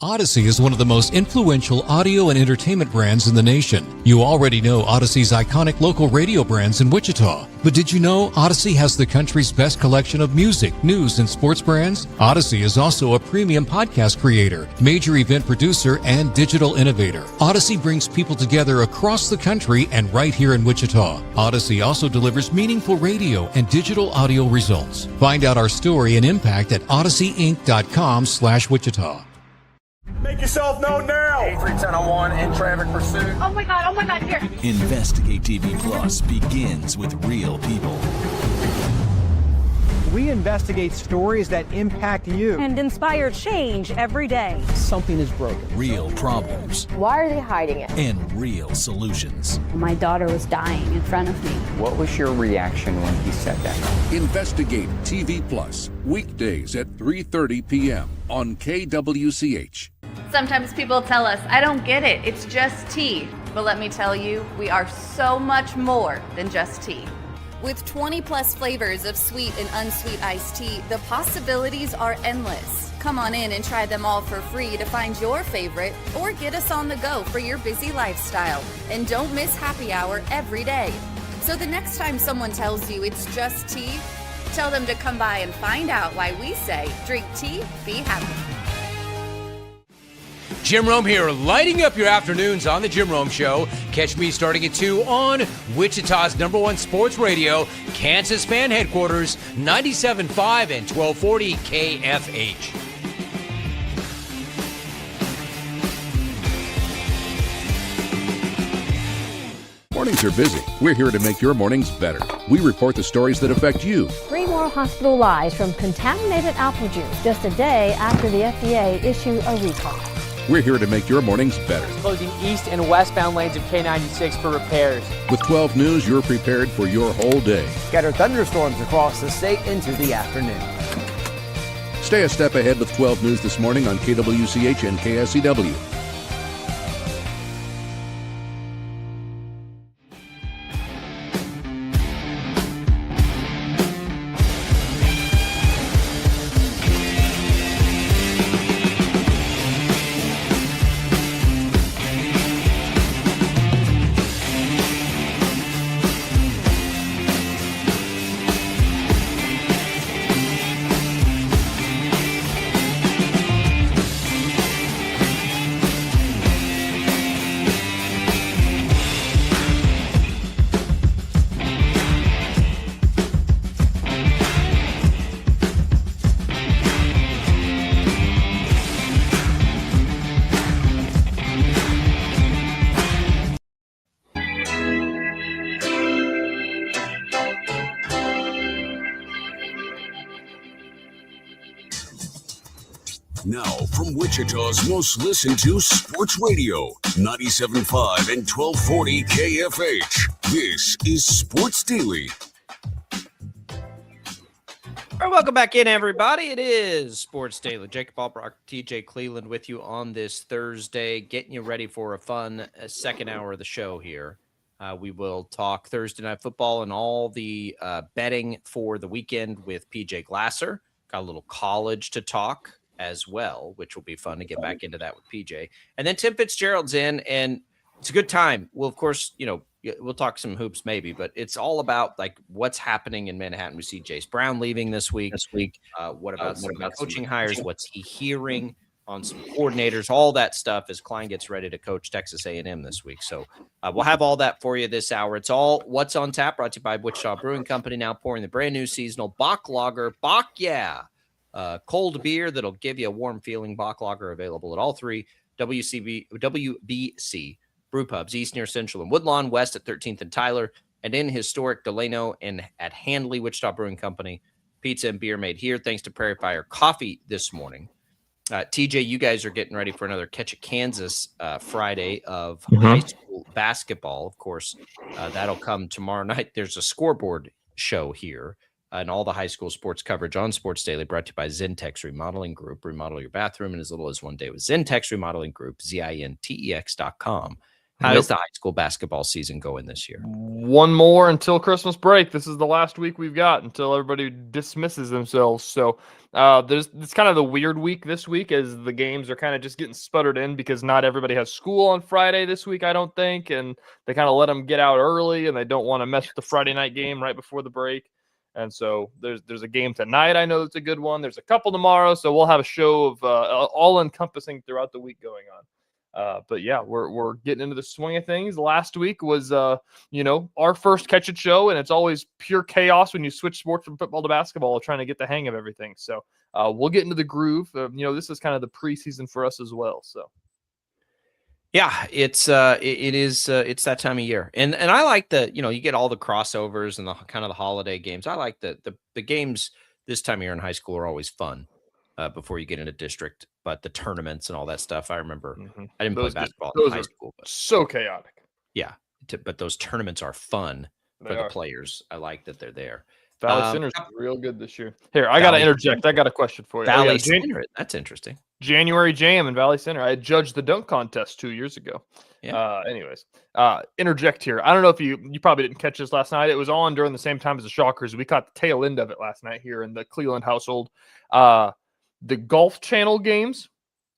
Odyssey is one of the most influential audio and entertainment brands in the nation. You already know Odyssey's iconic local radio brands in Wichita. But did you know Odyssey has the country's best collection of music, news, and sports brands? Odyssey is also a premium podcast creator, major event producer, and digital innovator. Odyssey brings people together across the country and right here in Wichita. Odyssey also delivers meaningful radio and digital audio results. Find out our story and impact at odysseyinc.com/Wichita. Make yourself known now. 83-10-01 in traffic pursuit. Oh my God, here. Investigate TV Plus begins with real people. We investigate stories that impact you. And inspire change every day. Something is broken. Real problems. Why are they hiding it? And real solutions. My daughter was dying in front of me. What was your reaction when he said that? Investigate TV Plus, weekdays at 3:30 p.m. on KWCH. Sometimes people tell us, I don't get it, it's just tea. But let me tell you, we are so much more than just tea. With 20 plus flavors of sweet and unsweet iced tea, the possibilities are endless. Come on in and try them all for free to find your favorite or get us on the go for your busy lifestyle. And don't miss happy hour every day. So the next time someone tells you it's just tea, tell them to come by and find out why we say drink tea, be happy. Jim Rome here, lighting up your afternoons on The Jim Rome Show. Catch me starting at 2 on Wichita's #1 sports radio, Kansas Fan Headquarters, 97.5 and 1240 KFH. Mornings are busy. We're here to make your mornings better. We report the stories that affect you. 3 more hospital lies from contaminated apple juice just a day after the FDA issued a recall. We're here to make your mornings better. Closing east and westbound lanes of K96 for repairs. With 12 News, you're prepared for your whole day. Scattered thunderstorms across the state into the afternoon. Stay a step ahead with 12 News this morning on KWCH and KSCW. Now, from Wichita's most listened to sports radio, 97.5 and 1240 KFH, this is Sports Daily. All right, welcome back in, everybody. It is Sports Daily. Jacob Albrock, TJ Cleveland with you on this Thursday, getting you ready for a fun second hour of the show here. We will talk Thursday Night Football and all the betting for the weekend with PJ Glasser. Got a little college to talk as well, which will be fun to get back into that with PJ. And then Tim Fitzgerald's in, and it's a good time. Well, of course, you know, we'll talk some hoops maybe, but it's all about like what's happening in Manhattan. We see Jace Brown leaving this week. What about coaching hires? What's he hearing on some coordinators? All that stuff as Klein gets ready to coach Texas A&M this week. So we'll have all that for you this hour. It's all What's on Tap, brought to you by Wichita Brewing Company, now pouring the brand new seasonal Bach Lager. Bach, yeah. Cold beer that'll give you a warm feeling. Bach Lager available at all 3 WBC brew pubs, east near Central and Woodlawn, west at 13th and Tyler, and in historic Delano and at Handley. Wichita Brewing Company. Pizza and beer made here thanks to Prairie Fire Coffee this morning. TJ, you guys are getting ready for another Catch a Kansas Friday of high school basketball. Of course, that'll come tomorrow night. There's a scoreboard show here. And all the high school sports coverage on Sports Daily brought to you by Zentex Remodeling Group. Remodel your bathroom in as little as one day with Zentex Remodeling Group, ZINTEX.com. How is the high school basketball season going this year? One more until Christmas break. This is the last week we've got until everybody dismisses themselves. So it's kind of the weird week this week as the games are kind of just getting sputtered in because not everybody has school on Friday this week, I don't think. And they kind of let them get out early and they don't want to mess with the Friday night game right before the break. And so there's a game tonight. I know it's a good one. There's a couple tomorrow. So we'll have a show of all encompassing throughout the week going on. But yeah, we're getting into the swing of things. Last week was, our first Catch It show, and it's always pure chaos when you switch sports from football to basketball, trying to get the hang of everything. So we'll get into the groove. This is kind of the preseason for us as well. So. Yeah, it's that time of year. And I like you get all the crossovers and the kind of the holiday games. I like the games this time of year in high school are always fun before you get into district, but the tournaments and all that stuff, I remember I didn't play basketball in high school. But so chaotic. yeah, but those tournaments are fun for They the are. players. I like that they're there. Valley Center's real good this year. Here, I got to interject. I got a question for you. Valley Center, that's interesting. January Jam in Valley Center. I judged the dunk contest 2 years ago. Yeah. Anyways, interject here. I don't know if you probably didn't catch this last night. It was on during the same time as the Shockers. We caught the tail end of it last night here in the Cleveland household. The Golf Channel games.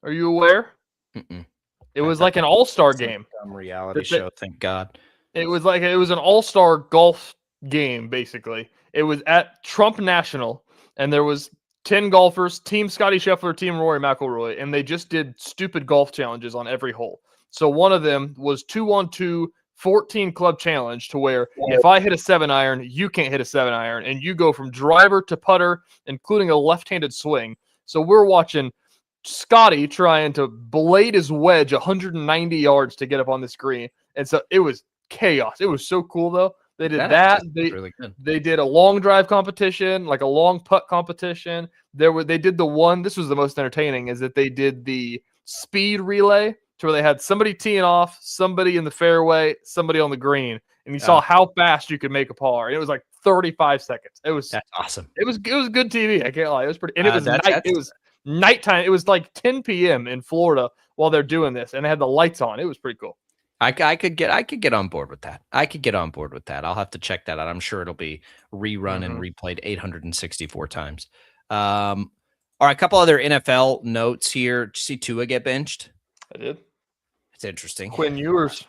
Are you aware? Mm-mm. It was like an all-star game. Some reality show, thank God. It was an all-star golf game, basically. It was at Trump National, and there was 10 golfers, Team Scotty Scheffler, Team Rory McIlroy, and they just did stupid golf challenges on every hole. So one of them was 2-on-2 14 club challenge, to where if I hit a 7-iron, you can't hit a 7-iron, and you go from driver to putter, including a left-handed swing. So we're watching Scotty trying to blade his wedge 190 yards to get up on this green, and so it was chaos. It was so cool, though. They did that. Really good. They did a long drive competition, like a long putt competition. They did the one. This was the most entertaining. Is that they did the speed relay, to where they had somebody teeing off, somebody in the fairway, somebody on the green, and you saw how fast you could make a par. And it was like 35 seconds. That's awesome. It was good TV. I can't lie. It was pretty. And it was night. It was nighttime. It was like 10 p.m. in Florida while they're doing this, and they had the lights on. It was pretty cool. I could get on board with that. I'll have to check that out. I'm sure it'll be rerun and replayed 864 times. All right, a couple other NFL notes here. Did you see Tua get benched? I did. It's interesting. Quinn Ewers.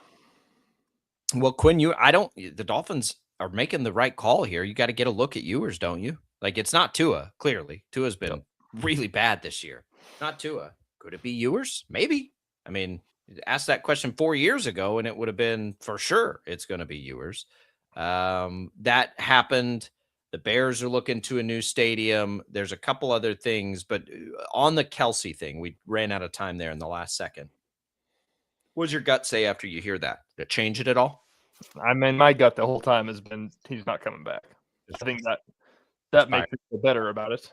Well, the Dolphins are making the right call here. You got to get a look at Ewers, don't you? Like, it's not Tua, clearly. Tua's been really bad this year. Not Tua. Could it be Ewers? Maybe. I mean, asked that question 4 years ago, and it would have been for sure it's going to be Ewers. That happened. The Bears are looking to a new stadium. There's a couple other things, but on the Kelsey thing, we ran out of time there in the last second. What does your gut say after you hear that? Did it change it at all? I mean, my gut the whole time has been he's not coming back. I think that makes me feel better about it.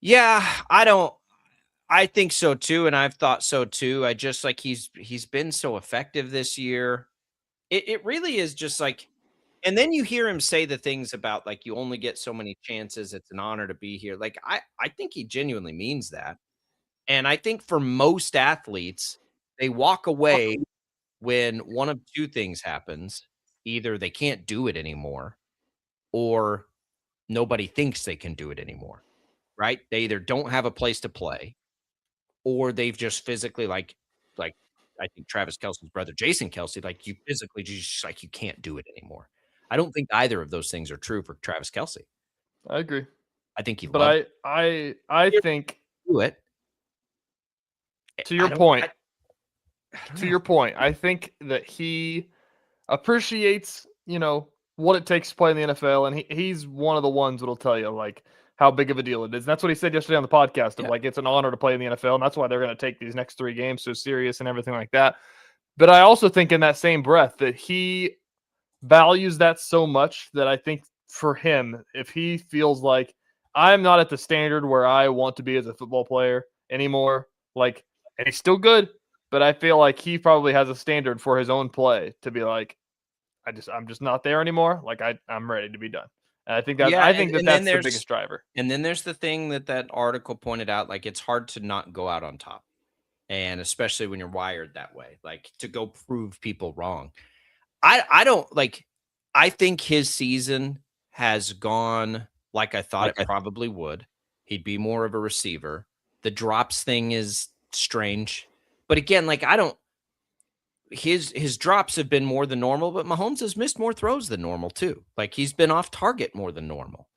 Yeah, I think so too, and I've thought so too. I just he's been so effective this year. It really is just like, and then you hear him say the things about like you only get so many chances. It's an honor to be here. Like I think he genuinely means that. And I think for most athletes, they walk away when one of two things happens. Either they can't do it anymore, or nobody thinks they can do it anymore. Right? They either don't have a place to play, or they've just physically like I think Travis Kelce's brother, Jason Kelce, like you physically just like you can't do it anymore. I don't think either of those things are true for Travis Kelce. I agree. I think he But I think do it. To your point. To your point, I think that he appreciates, what it takes to play in the NFL, and he's one of the ones that'll tell you like how big of a deal it is. And that's what he said yesterday on the podcast of like, it's an honor to play in the NFL. And that's why they're going to take these next 3 games so serious and everything like that. But I also think in that same breath that he values that so much that I think for him, if he feels like I'm not at the standard where I want to be as a football player anymore, like, and he's still good, but I feel like he probably has a standard for his own play to be like, I'm just not there anymore. Like I'm ready to be done. And I think that's the biggest driver. And then there's the thing that article pointed out, like it's hard to not go out on top. And especially when you're wired that way, like to go prove people wrong. I think his season has gone like I thought it probably would. He'd be more of a receiver. The drops thing is strange. But again, like his drops have been more than normal, but Mahomes has missed more throws than normal too. Like he's been off target more than normal.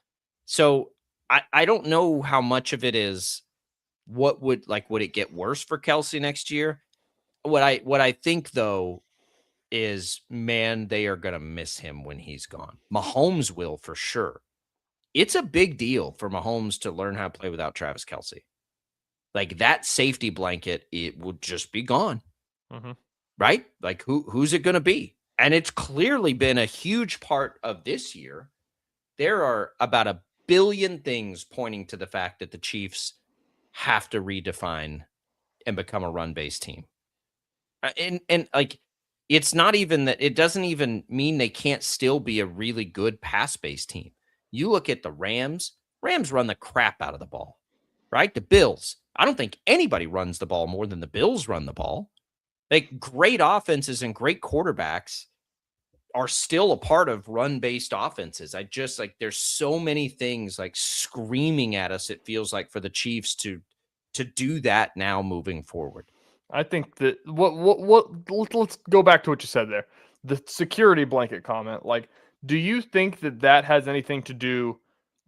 So I don't know how much of it is would it get worse for Kelce next year? What I think though is, man, they are going to miss him when he's gone. Mahomes will for sure. It's a big deal for Mahomes to learn how to play without Travis Kelce. Like that safety blanket, it will just be gone. Mm-hmm. Right? Like who's it going to be? And it's clearly been a huge part of this year. There are about billion things pointing to the fact that the Chiefs have to redefine and become a run-based team. And like, it's not even that, it doesn't even mean they can't still be a really good pass-based team. You look at the Rams run the crap out of the ball, right? The Bills, I don't think anybody runs the ball more than the Bills run the ball. Like, great offenses and great quarterbacks are still a part of run-based offenses. I just, like, there's so many things like screaming at us, it feels like, for the Chiefs to do that now moving forward. I think that let's go back to what you said there. The security blanket comment. Like, do you think that has anything to do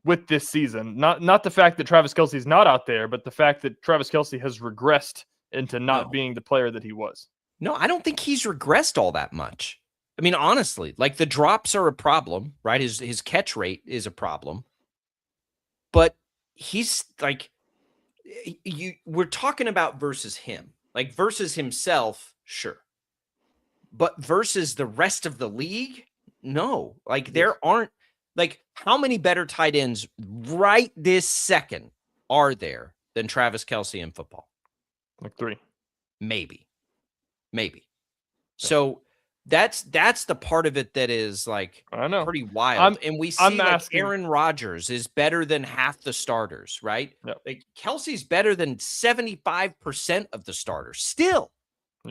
with this season? Not the fact that Travis Kelce's not out there, but the fact that Travis Kelce has regressed into not being the player that he was. No, I don't think he's regressed all that much. I mean, honestly, like, the drops are a problem, right? His catch rate is a problem. But he's like, we're talking about versus him. Like, versus himself, sure. But versus the rest of the league, no. Like, there aren't, like, how many better tight ends right this second are there than Travis Kelce in football? Like 3. Maybe. So that's the part of it that is, like, I know, pretty wild. And we see, like, Aaron Rodgers is better than half the starters, right? Yep. Like, Kelce's better than 75% of the starters still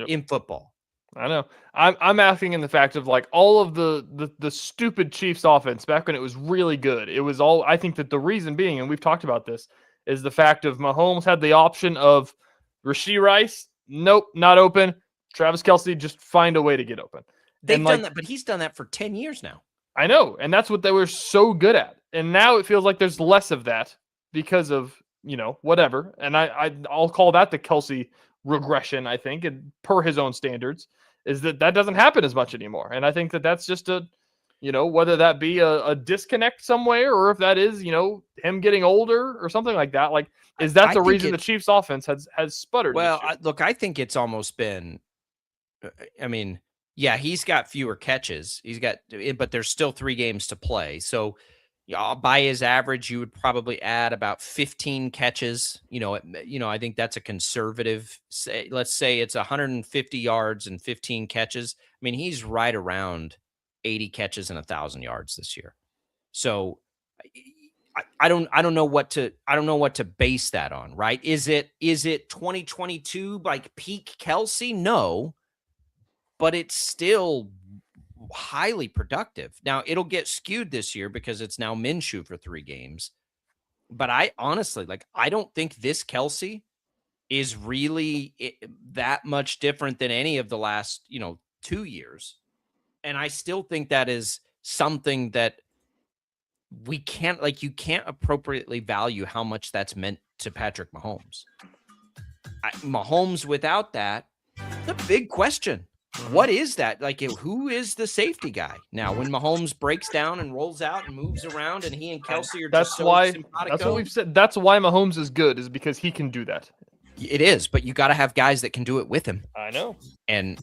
in football. I know. I'm asking in the fact of, like, all of the stupid Chiefs offense back when it was really good. It was all, I think that the reason being, and we've talked about this, is the fact of Mahomes had the option of Rashee Rice. Nope, not open. Travis Kelce, just find a way to get open. They've done that, but he's done that for 10 years now. I know, and that's what they were so good at. And now it feels like there's less of that because of, whatever. And I'll call that the Kelce regression, I think, and per his own standards, is that doesn't happen as much anymore. And I think that that's just whether that be a disconnect somewhere, or if that is, him getting older or something like that. Like, is that the reason the Chiefs offense has sputtered? Well, look, I think it's almost been, I mean, yeah, he's got fewer catches. But there's still 3 games to play. So, by his average, you would probably add about 15 catches. I think that's a conservative. Let's say it's 150 yards and 15 catches. I mean, he's right around 80 catches and 1,000 yards this year. So, I don't know what to base that on. Right? Is it 2022 like peak Kelce? No. But it's still highly productive. Now, it'll get skewed this year because it's now Minshew for 3 games. But I honestly, I don't think this Kelce is really that much different than any of the last, 2 years. And I still think that is something that we can't, you can't appropriately value how much that's meant to Patrick Mahomes. Mahomes without that, the big question. What is that? Like, who is the safety guy now when Mahomes breaks down and rolls out and moves around and he and Kelce are just so simpatico? That's what we've said. That's why Mahomes is good, is because he can do that. It is, but you got to have guys that can do it with him. I know. And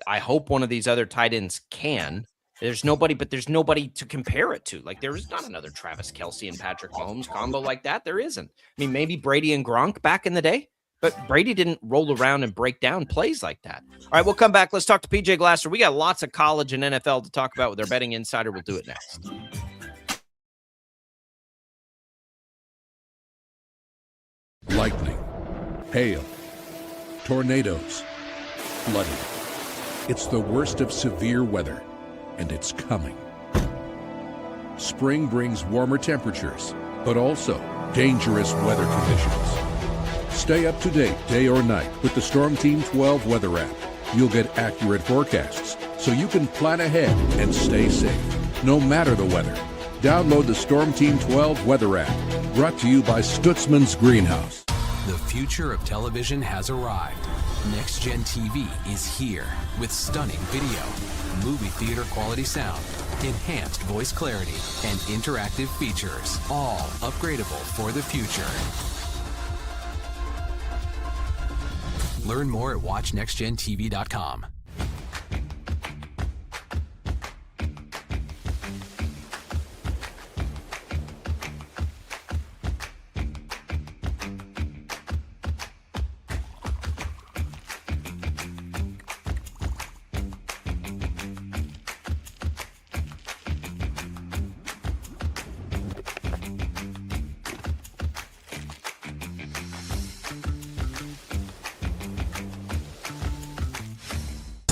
I hope one of these other tight ends can. There's nobody to compare it to. Like, there is not another Travis Kelce and Patrick Mahomes combo like that. There isn't. I mean, maybe Brady and Gronk back in the day. But Brady didn't roll around and break down plays like that. All right, we'll come back. Let's talk to PJ Glasser. We got lots of college and NFL to talk about with our betting insider. We'll do it next. Lightning, hail, tornadoes, flooding. It's the worst of severe weather, and it's coming. Spring brings warmer temperatures, but also dangerous weather conditions. Stay up to date day or night with the Storm Team 12 weather app. You'll get accurate forecasts so you can plan ahead and stay safe, no matter the weather. Download the Storm Team 12 weather app, brought to you by Stutzman's Greenhouse. The future of television has arrived. Next Gen TV is here with stunning video, movie theater quality sound, enhanced voice clarity, and interactive features, all upgradable for the future. Learn more at watchnextgentv.com.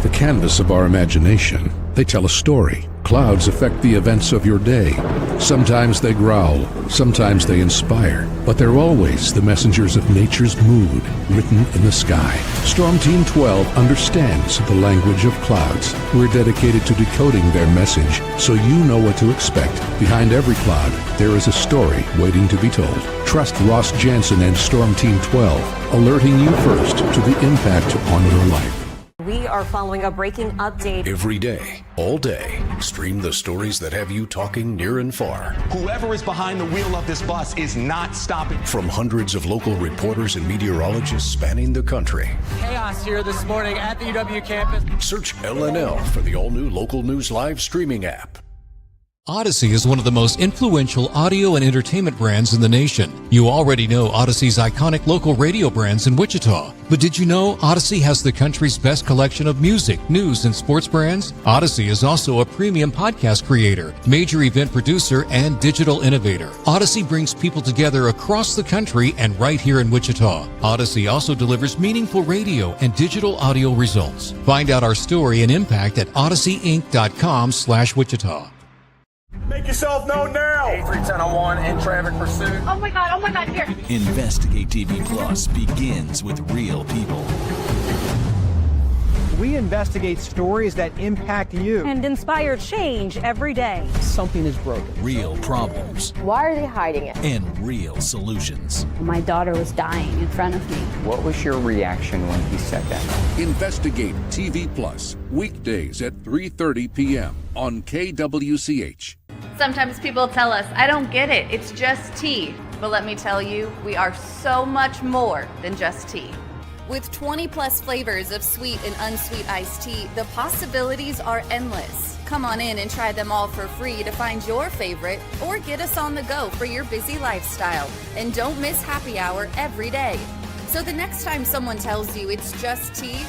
the canvas of our imagination. They tell a story. Clouds affect the events of your day. Sometimes they growl, sometimes they inspire, but they're always the messengers of nature's mood, written in the sky. Storm Team 12 understands the language of clouds. We're dedicated to decoding their message so you know what to expect. Behind every cloud, there is a story waiting to be told. Trust Ross Jansen and Storm Team 12, alerting you first to the impact on your life. We are following a breaking update. Every day, all day, stream the stories that have you talking near and far. Whoever is behind the wheel of this bus is not stopping. From hundreds of local reporters and meteorologists spanning the country. Chaos here this morning at the UW campus. Search LNL for the all-new Local News Live streaming app. Odyssey is one of the most influential audio and entertainment brands in the nation. You already know Odyssey's iconic local radio brands in Wichita. But did you know Odyssey has the country's best collection of music, news, and sports brands? Odyssey is also a premium podcast creator, major event producer, and digital innovator. Odyssey brings people together across the country and right here in Wichita. Odyssey also delivers meaningful radio and digital audio results. Find out our story and impact at odysseyinc.com/Wichita. Make yourself known now. 83101 in traffic pursuit. Oh my God, here. Investigate TV Plus begins with real people. We investigate stories that impact you. And inspire change every day. Something is broken. Real problems. Why are they hiding it? And real solutions. My daughter was dying in front of me. What was your reaction when he said that? Investigate TV Plus, weekdays at 3:30 p.m. on KWCH. Sometimes people tell us, I don't get it, it's just tea. But let me tell you, we are so much more than just tea. With 20 plus flavors of sweet and unsweet iced tea, the possibilities are endless. Come on in and try them all for free to find your favorite or get us on the go for your busy lifestyle. And don't miss happy hour every day. So the next time someone tells you it's just tea,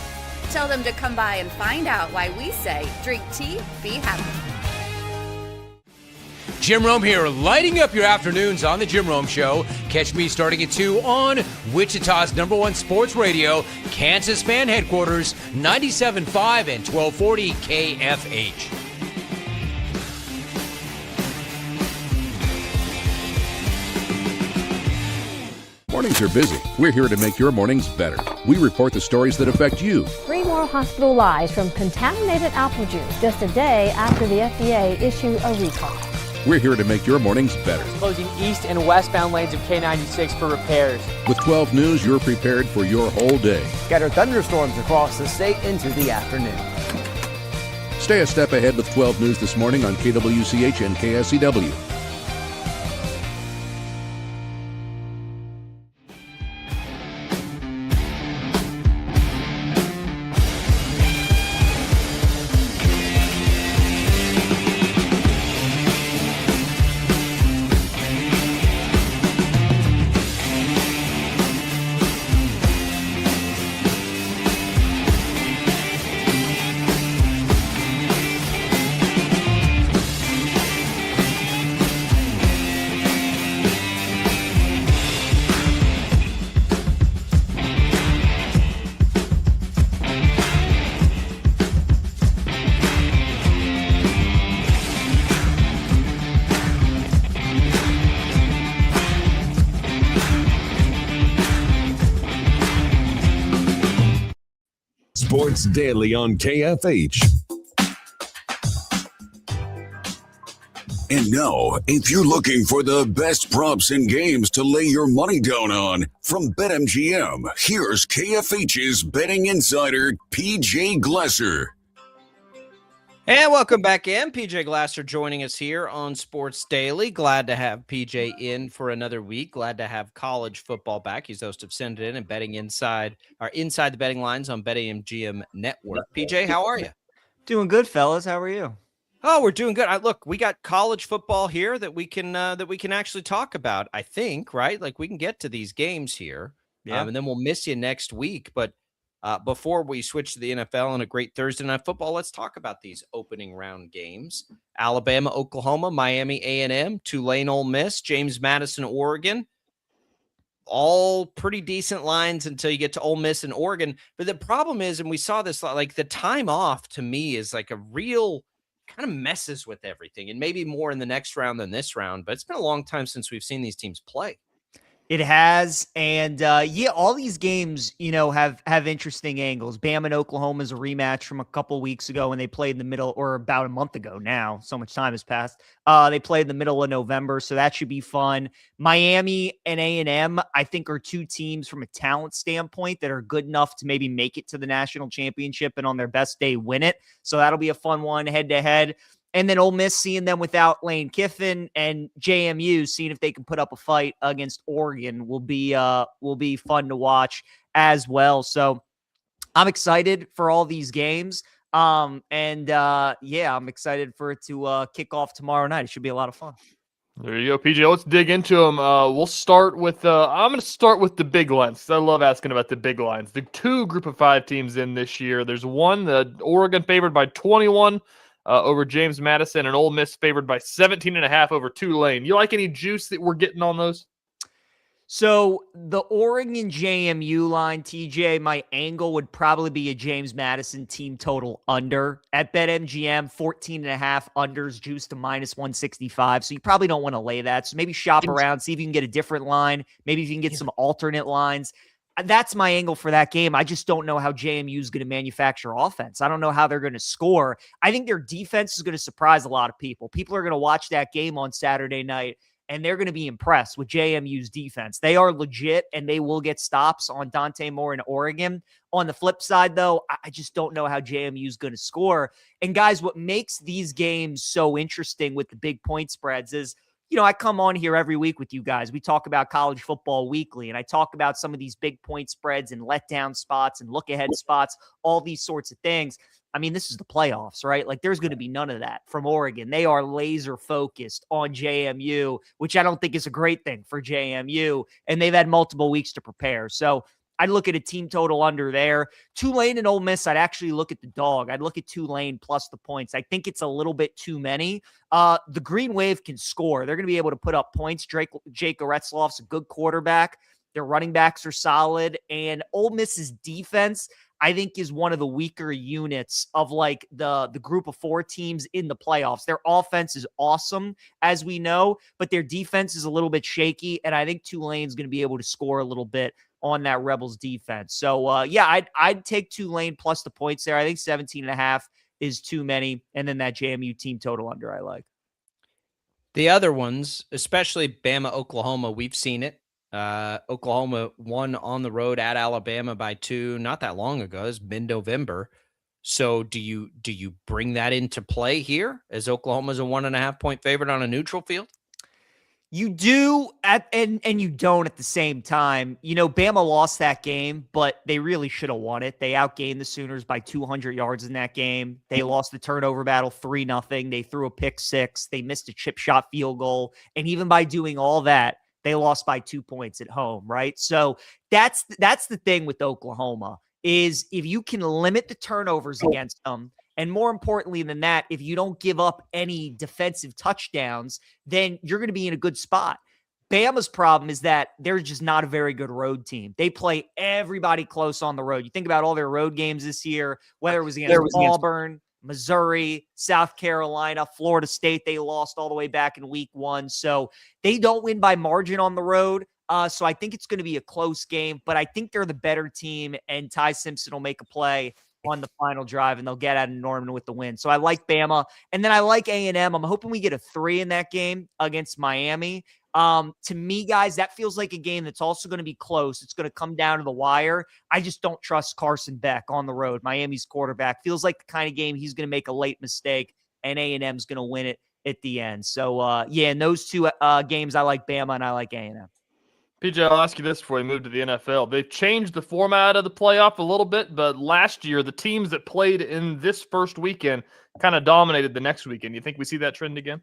tell them to come by and find out why we say drink tea, be happy. Jim Rome here, lighting up your afternoons on The Jim Rome Show. Catch me starting at 2 on Wichita's #1 sports radio, Kansas Fan Headquarters, 97.5 and 1240 KFH. Mornings are busy. We're here to make your mornings better. We report the stories that affect you. 3 more hospital lies from contaminated apple juice just a day after the FDA issued a recall. We're here to make your mornings better. Closing east and westbound lanes of K96 for repairs. With 12 News, you're prepared for your whole day. Scattered thunderstorms across the state into the afternoon. Stay a step ahead with 12 News this morning on KWCH and KSCW. Sports Daily on KFH. And now, if you're looking for the best props and games to lay your money down on, from BetMGM, here's KFH's betting insider, PJ Glasser. And welcome back in. PJ Glasser joining us here on Sports Daily. Glad to have PJ in for another week. Glad to have college football back. He's host of Send It In and Betting Inside the Betting Lines on BetMGM Network. PJ, how are you? Doing good, fellas. How are you? Oh, we're doing good. Look, we got college football here that we can actually talk about. I think, right? Like we can get to these games here, and then we'll miss you next week. But before we switch to the NFL and a great Thursday night football, let's talk about these opening round games: Alabama, Oklahoma, Miami, A&M, Tulane, Ole Miss, James Madison, Oregon. all pretty decent lines until you get to Ole Miss and Oregon. But the problem is, and we saw this, like the time off to me is like a real kind of messes with everything, and maybe more in the next round than this round. But it's been a long time since we've seen these teams play. It has, and all these games, have interesting angles. Bama and Oklahoma is a rematch from a couple weeks ago when they played in the middle, or about a month ago now. So much time has passed. They played in the middle of November, so that should be fun. Miami and A&M, I think, are two teams from a talent standpoint that are good enough to maybe make it to the national championship and on their best day win it. So that'll be a fun one head-to-head. And then Ole Miss seeing them without Lane Kiffin, and JMU seeing if they can put up a fight against Oregon will be fun to watch as well. So I'm excited for all these games. I'm excited for it to kick off tomorrow night. It should be a lot of fun. There you go, PJ. Let's dig into them. We'll start with I'm going to start with the big lines. I love asking about the big lines. The two Group of 5 teams in this year. There's one, the Oregon favored by 21. Over James Madison, and Ole Miss favored by 17.5 over Tulane. You like any juice that we're getting on those? So the Oregon JMU line, TJ, my angle would probably be a James Madison team total under at BetMGM. 14.5 unders juice to -165. So you probably don't want to lay that. So maybe shop around, see if you can get a different line. Maybe if you can get some alternate lines. That's my angle for that game. I just don't know how JMU is going to manufacture offense. I don't know how they're going to score. I think their defense is going to surprise a lot of people. People are going to watch that game on Saturday night, and they're going to be impressed with JMU's defense. They are legit, and they will get stops on Dante Moore in Oregon. On the flip side, though, I just don't know how JMU is going to score. And, guys, what makes these games so interesting with the big point spreads is, I come on here every week with you guys. We talk about college football weekly, and I talk about some of these big point spreads and letdown spots and look-ahead spots, all these sorts of things. I mean, this is the playoffs, right? Like, there's going to be none of that from Oregon. They are laser-focused on JMU, which I don't think is a great thing for JMU, and they've had multiple weeks to prepare. So I'd look at a team total under there. Tulane and Ole Miss, I'd actually look at the dog. I'd look at Tulane plus the points. I think it's a little bit too many. The Green Wave can score. They're going to be able to put up points. Jake Goretzloff's a good quarterback. Their running backs are solid. And Ole Miss's defense, I think, is one of the weaker units of like the Group of 4 teams in the playoffs. Their offense is awesome, as we know, but their defense is a little bit shaky. And I think Tulane's going to be able to score a little bit on that Rebels defense. So, I'd take Tulane plus the points there. I think 17.5 is too many. And then that JMU team total under I like. The other ones, especially Bama, Oklahoma, we've seen it. Oklahoma won on the road at Alabama by 2 not that long ago. It's mid-November. So do you bring that into play here as Oklahoma's a 1.5 point favorite on a neutral field? You do, and you don't at the same time. Bama lost that game, but they really should have won it. They outgained the Sooners by 200 yards in that game. They lost the turnover battle 3-0. They threw a pick 6. They missed a chip shot field goal. And even by doing all that, they lost by 2 points at home, right? So that's the thing with Oklahoma is if you can limit the turnovers against them, and more importantly than that, if you don't give up any defensive touchdowns, then you're going to be in a good spot. Bama's problem is that they're just not a very good road team. They play everybody close on the road. You think about all their road games this year, whether it was against Auburn, Missouri, South Carolina, Florida State, they lost all the way back in week 1. So they don't win by margin on the road. So I think it's going to be a close game, but I think they're the better team, and Ty Simpson will make a play on the final drive, and they'll get out of Norman with the win. So I like Bama. And then I like A&M. I'm hoping we get a 3 in that game against Miami. To me, guys, that feels like a game that's also going to be close. It's going to come down to the wire. I just don't trust Carson Beck on the road. Miami's quarterback feels like the kind of game he's going to make a late mistake, and A&M's going to win it at the end. So, in those two games, I like Bama and I like A&M. PJ, I'll ask you this before we move to the NFL. They've changed the format of the playoff a little bit, but last year, the teams that played in this first weekend kind of dominated the next weekend. You think we see that trend again?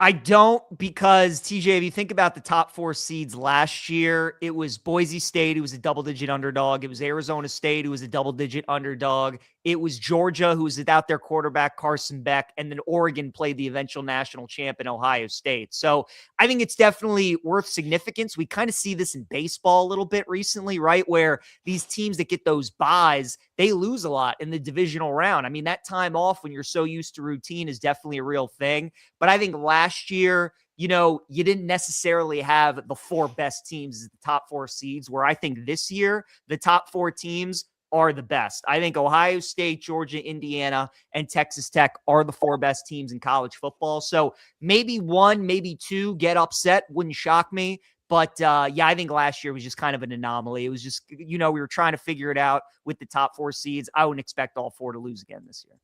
I don't, because, TJ, if you think about the top 4 seeds last year, it was Boise State, who was a double-digit underdog. It was Arizona State, who was a double-digit underdog. it was Georgia who was without their quarterback, Carson Beck, and then Oregon played the eventual national champ in Ohio State. So I think it's definitely worth significance. We kind of see this in baseball a little bit recently, right? Where these teams that get those buys, they lose a lot in the divisional round. I mean, that time off when you're so used to routine is definitely a real thing. But I think last year, you didn't necessarily have the 4 best teams as the top 4 seeds, where I think this year, the top 4 teams are the best. I think Ohio State, Georgia, Indiana, and Texas Tech are the 4 best teams in college football. So maybe 1, maybe 2 get upset. Wouldn't shock me. But I think last year was just kind of an anomaly. It was just, we were trying to figure it out with the top 4 seeds. I wouldn't expect all 4 to lose again this year.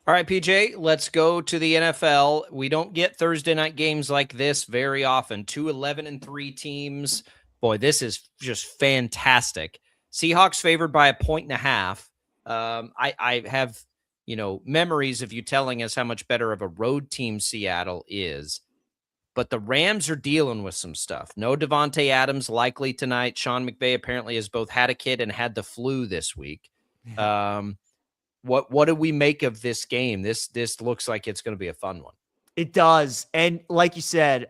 All right, PJ, let's go to the NFL. We don't get Thursday night games like this very often. 2 11-3 teams. Boy, this is just fantastic. Seahawks favored by 1.5. I have, memories of you telling us how much better of a road team Seattle is. But the Rams are dealing with some stuff. No Devontae Adams likely tonight. Sean McVay apparently has both had a kid and had the flu this week. What do we make of this game? This looks like it's going to be a fun one. It does. And like you said,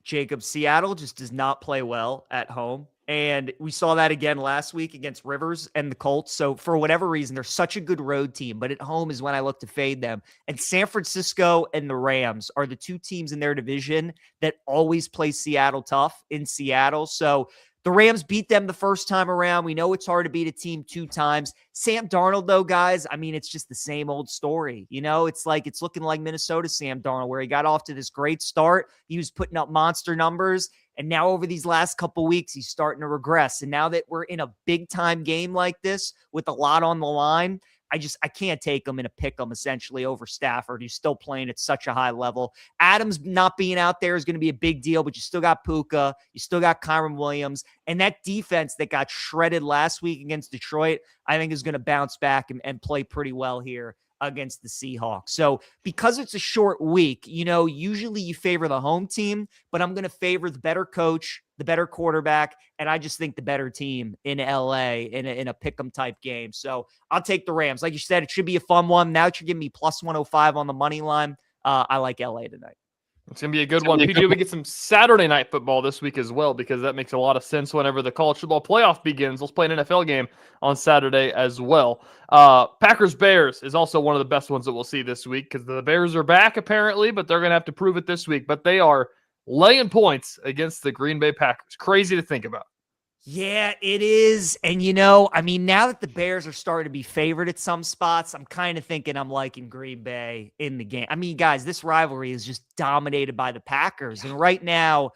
Jacob, Seattle just does not play well at home. And we saw that again last week against Rivers and the Colts. So for whatever reason, they're such a good road team, but at home is when I look to fade them. And San Francisco and the Rams are the 2 teams in their division that always play Seattle tough in Seattle. So the Rams beat them the first time around. We know it's hard to beat a team 2 times. Sam Darnold, though, guys, I mean, it's just the same old story. It's looking like Minnesota Sam Darnold, where he got off to this great start. He was putting up monster numbers. And now over these last couple weeks, he's starting to regress. And now that we're in a big time game like this with a lot on the line, I can't take him in a pick 'em essentially over Stafford, who's still playing at such a high level. Adams not being out there is going to be a big deal, but you still got Puka, you still got Kyron Williams, and that defense that got shredded last week against Detroit, I think is going to bounce back and play pretty well here against the Seahawks. So because it's a short week, usually you favor the home team, but I'm going to favor the better coach, the better quarterback, and I just think the better team in LA in a pick'em type game. So I'll take the Rams. Like you said, it should be a fun one. Now that you're giving me plus 105 on the money line, I like LA tonight. It's going to be a good one. PJ, we get some Saturday night football this week as well, because that makes a lot of sense whenever the college football playoff begins. Let's play an NFL game on Saturday as well. Packers-Bears is also one of the best ones that we'll see this week, because the Bears are back apparently, but they're going to have to prove it this week. But they are laying points against the Green Bay Packers. Crazy to think about. Yeah, it is. And, now that the Bears are starting to be favored at some spots, I'm kind of thinking I'm liking Green Bay in the game. I mean, guys, this rivalry is just dominated by the Packers. And right now,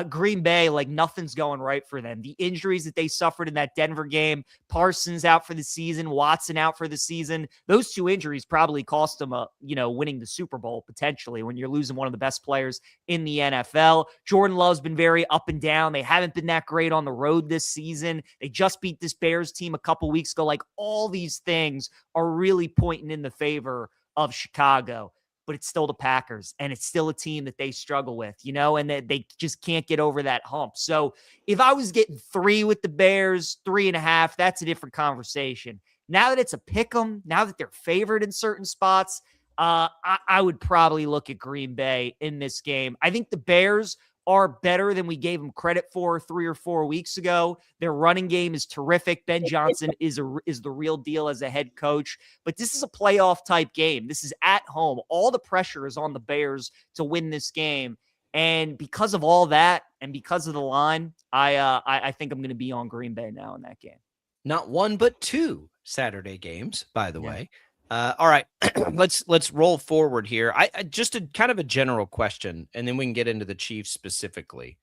Green Bay, nothing's going right for them. The injuries that they suffered in that Denver game, Parsons out for the season, Watson out for the season. Those 2 injuries probably cost them winning the Super Bowl potentially when you're losing one of the best players in the NFL. Jordan Love's been very up and down. They haven't been that great on the road this season. They just beat this Bears team a couple weeks ago. All these things are really pointing in the favor of Chicago. But it's still the Packers, and it's still a team that they struggle with, and that they just can't get over that hump. So if I was getting 3 with the Bears, 3.5, that's a different conversation. Now that it's a pick 'em, now that they're favored in certain spots, I would probably look at Green Bay in this game. I think the Bears are better than we gave them credit for 3 or 4 weeks ago. Their running game is terrific. Ben Johnson is the real deal as a head coach. But this is a playoff type game. This is at home. All the pressure is on the Bears to win this game. And because of all that, and because of the line, I think I'm going to be on Green Bay now in that game. Not 1, but 2 Saturday games, by the way. All right, let's roll forward here. I just a kind of a general question, and then we can get into the Chiefs specifically.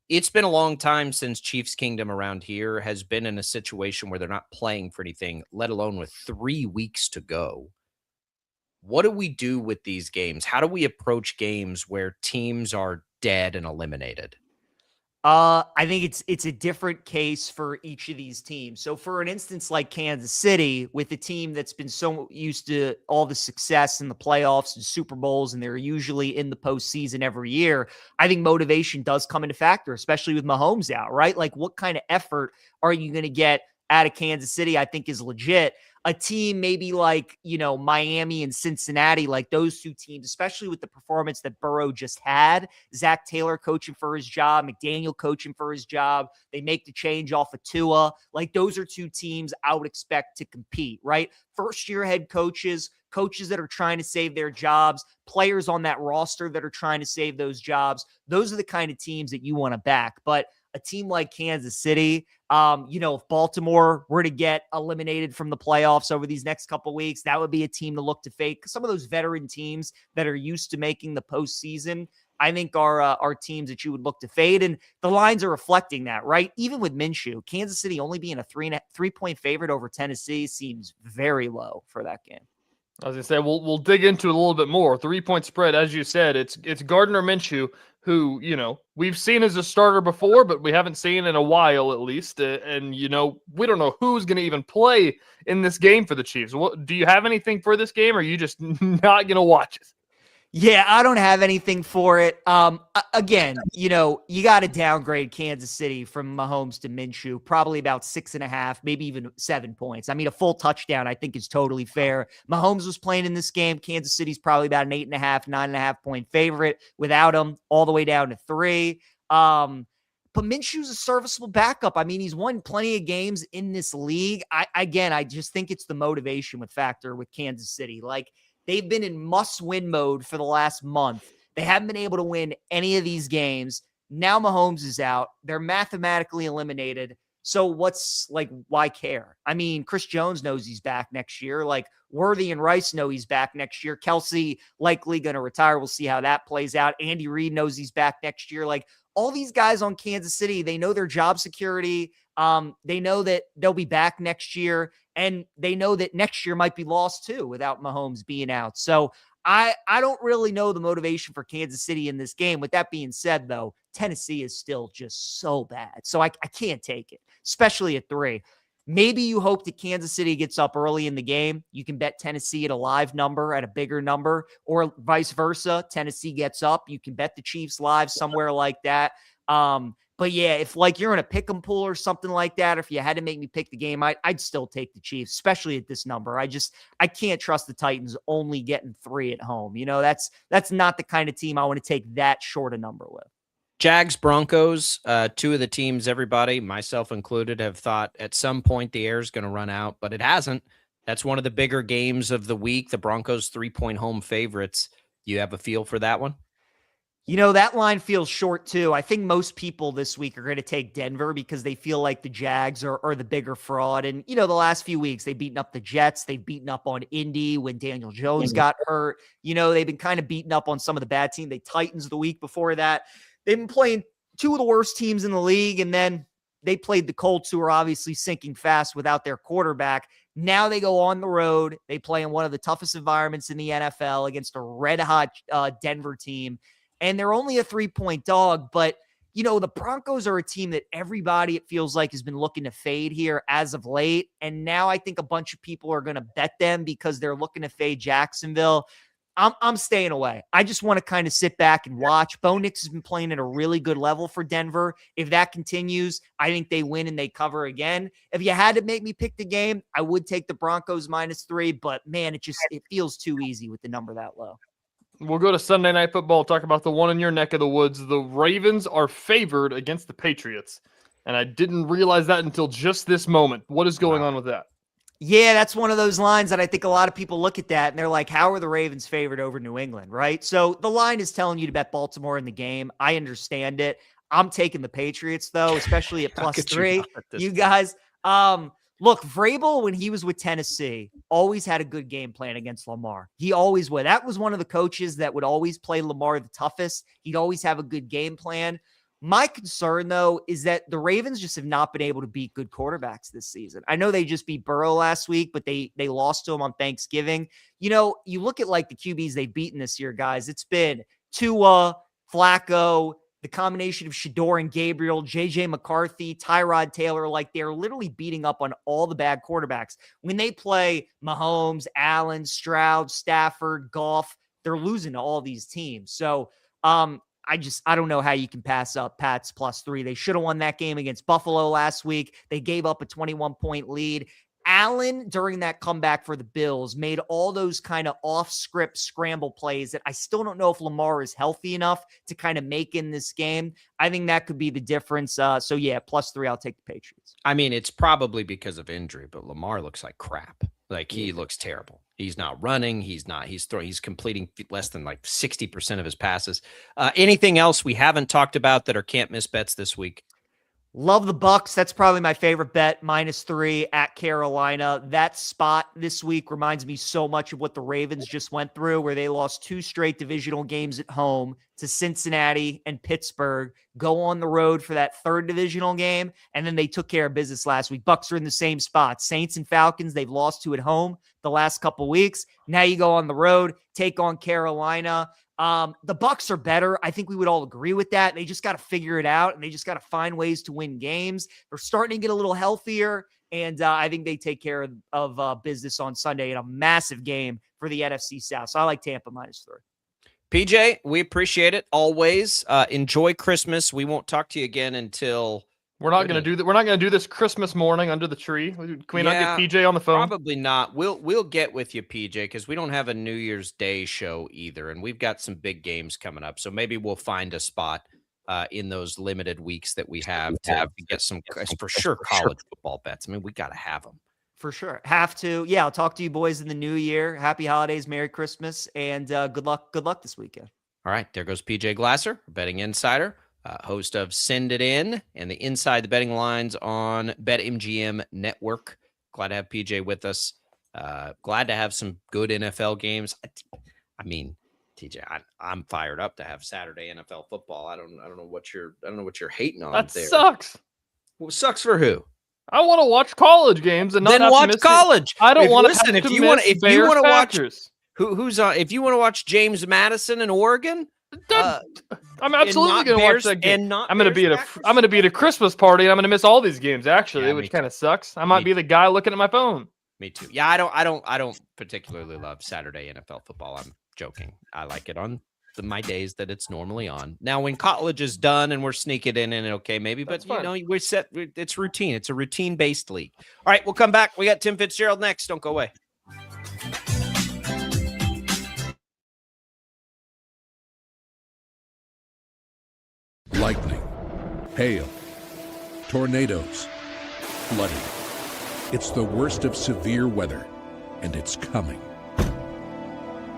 It's been a long time since Chiefs Kingdom around here has been in a situation where they're not playing for anything, let alone with 3 weeks to go. What do we do with these games? How do we approach games where teams are dead and eliminated? I think it's a different case for each of these teams. So for an instance like Kansas City, with a team that's been so used to all the success in the playoffs and Super Bowls, and they're usually in the postseason every year, I think motivation does come into factor, especially with Mahomes out, right? What kind of effort are you going to get out of Kansas City? I think is legit. a team maybe like, Miami and Cincinnati, like those two teams, especially with the performance that Burrow just had, Zach Taylor coaching for his job, McDaniel coaching for his job, they make the change off of Tua. Like those are two teams I would expect to compete, right? First-year head coaches that are trying to save their jobs, players on that roster that are trying to save those jobs. Those are the kind of teams that you want to back. But a team like Kansas City, if Baltimore were to get eliminated from the playoffs over these next couple weeks, that would be a team to look to fake. Some of those veteran teams that are used to making the postseason, I think are teams that you would look to fade. And the lines are reflecting that, right? Even with Minshew, Kansas City only being a 3-point favorite over Tennessee seems very low for that game. I was gonna say we'll dig into it a little bit more. 3-point spread, as you said, it's Gardner Minshew, who we've seen as a starter before, but we haven't seen in a while at least. And we don't know who's gonna even play in this game for the Chiefs. Do you have anything for this game, or are you just not gonna watch it? Yeah, I don't have anything for it. Again, you got to downgrade Kansas City from Mahomes to Minshew, probably about 6.5, maybe even 7 points. I mean, a full touchdown, I think, is totally fair. Mahomes was playing in this game. Kansas City's probably about an 8.5, 9.5 point favorite without him, all the way down to 3. But Minshew's a serviceable backup. I mean, he's won plenty of games in this league. I just think it's the motivation factor with Kansas City. Like, they've been in must-win mode for the last month. They haven't been able to win any of these games. Now Mahomes is out. They're mathematically eliminated. So why care? I mean, Chris Jones knows he's back next year. Like, Worthy and Rice know he's back next year. Kelsey likely going to retire. We'll see how that plays out. Andy Reid knows he's back next year. Like, all these guys on Kansas City, they know their job security. They know that they'll be back next year, and they know that next year might be lost too without Mahomes being out. So I don't really know the motivation for Kansas City in this game. With that being said, though, Tennessee is still just so bad. So I can't take it, especially at 3. Maybe you hope that Kansas City gets up early in the game. You can bet Tennessee at a live number, at a bigger number, or vice versa. Tennessee gets up. You can bet the Chiefs live somewhere like that. But yeah, if you're in a pick 'em pool or something like that, or if you had to make me pick the game, I'd still take the Chiefs, especially at this number. I can't trust the Titans only getting 3 at home. That's not the kind of team I want to take that short a number with. Jags, Broncos, two of the teams everybody, myself included, have thought at some point the air is going to run out, but it hasn't. That's one of the bigger games of the week. The Broncos 3-point home favorites. You have a feel for that one? That line feels short too. I think most people this week are going to take Denver because they feel like the Jags are the bigger fraud. And, the last few weeks, they've beaten up the Jets. They've beaten up on Indy when Daniel Jones got hurt. They've been kind of beaten up on some of the bad teams. They Titans the week before that. They've been playing two of the worst teams in the league. And then they played the Colts, who are obviously sinking fast without their quarterback. Now they go on the road. They play in one of the toughest environments in the NFL against a red-hot Denver team. And they're only a 3-point dog, but, the Broncos are a team that everybody, it feels like, has been looking to fade here as of late. And now I think a bunch of people are going to bet them because they're looking to fade Jacksonville. I'm staying away. I just want to kind of sit back and watch. Bo Nix has been playing at a really good level for Denver. If that continues, I think they win and they cover again. If you had to make me pick the game, I would take the Broncos -3, but man, it feels too easy with the number that low. We'll go to Sunday Night Football, talk about the one in your neck of the woods. The Ravens are favored against the Patriots, and I didn't realize that until just this moment. What is going on with that? Yeah, that's one of those lines that I think a lot of people look at that, and they're like, how are the Ravens favored over New England, right? So the line is telling you to bet Baltimore in the game. I understand it. I'm taking the Patriots, though, especially at +3. You guys, look, Vrabel, when he was with Tennessee, always had a good game plan against Lamar. He always would. That was one of the coaches that would always play Lamar the toughest. He'd always have a good game plan. My concern, though, is that the Ravens just have not been able to beat good quarterbacks this season. I know they just beat Burrow last week, but they lost to him on Thanksgiving. You look at the QBs they've beaten this year, guys. It's been Tua, Flacco, the combination of Shador and Gabriel, J.J. McCarthy, Tyrod Taylor. They're literally beating up on all the bad quarterbacks. When they play Mahomes, Allen, Stroud, Stafford, Goff, they're losing to all these teams. So I don't know how you can pass up Pats +3. They should have won that game against Buffalo last week. They gave up a 21-point lead. Allen, during that comeback for the Bills, made all those kind of off-script scramble plays that I still don't know if Lamar is healthy enough to kind of make in this game. I think that could be the difference. So, yeah, +3, I'll take the Patriots. I mean, it's probably because of injury, but Lamar looks like crap. Like, he looks terrible. He's not running. He's completing less than like 60% of his passes. Anything else we haven't talked about that are can't miss bets this week? Love the Bucks. That's probably my favorite bet. -3 at Carolina. That spot this week reminds me so much of what the Ravens just went through, where they lost 2 straight divisional games at home to Cincinnati and Pittsburgh, go on the road for that 3rd divisional game, and then they took care of business last week. Bucks are in the same spot. Saints and Falcons, they've lost to at home the last couple weeks. Now you go on the road, take on Carolina. The Bucks are better. I think we would all agree with that. They just got to figure it out, and they just got to find ways to win games. They're starting to get a little healthier, and I think they take care of business on Sunday in a massive game for the NFC South. So I like Tampa -3. PJ, we appreciate it always. Enjoy Christmas. We won't talk to you again until we're not going to do that. We're not going to do this Christmas morning under the tree. Can we not get PJ on the phone? Probably not. We'll get with you, PJ, because we don't have a New Year's Day show either, and we've got some big games coming up. So maybe we'll find a spot in those limited weeks that we have to get some for sure college football bets. I mean, we got to have them. For sure. Have to. Yeah, I'll talk to you boys in the new year. Happy holidays, Merry Christmas, and good luck this weekend. All right, there goes PJ Glasser, betting insider, host of Send It In and the Inside the Betting Lines on BetMGM Network. Glad to have PJ with us. Glad to have some good NFL games. I mean, TJ, I'm fired up to have Saturday NFL football. I don't know what you're hating on. That there. sucks. Well, sucks for who? I want to watch college games and not then have watch to miss college. I don't want to listen. If you want to watch who's on, if you want to watch James Madison in Oregon, I'm absolutely going to watch that game. And I'm going to be at a Christmas party, and I'm going to miss all these games. Actually, which kind of sucks. I might be the guy looking at my phone. Me too. Yeah, I don't particularly love Saturday NFL football. I'm joking. I like it on my days that it's normally on. Now, when college is done and we're sneaking in and okay, maybe, but we're set. It's routine. It's a routine-based league. All right, we'll come back. We got Tim Fitzgerald next. Don't go away. Lightning, hail, tornadoes, flooding. It's the worst of severe weather, and it's coming.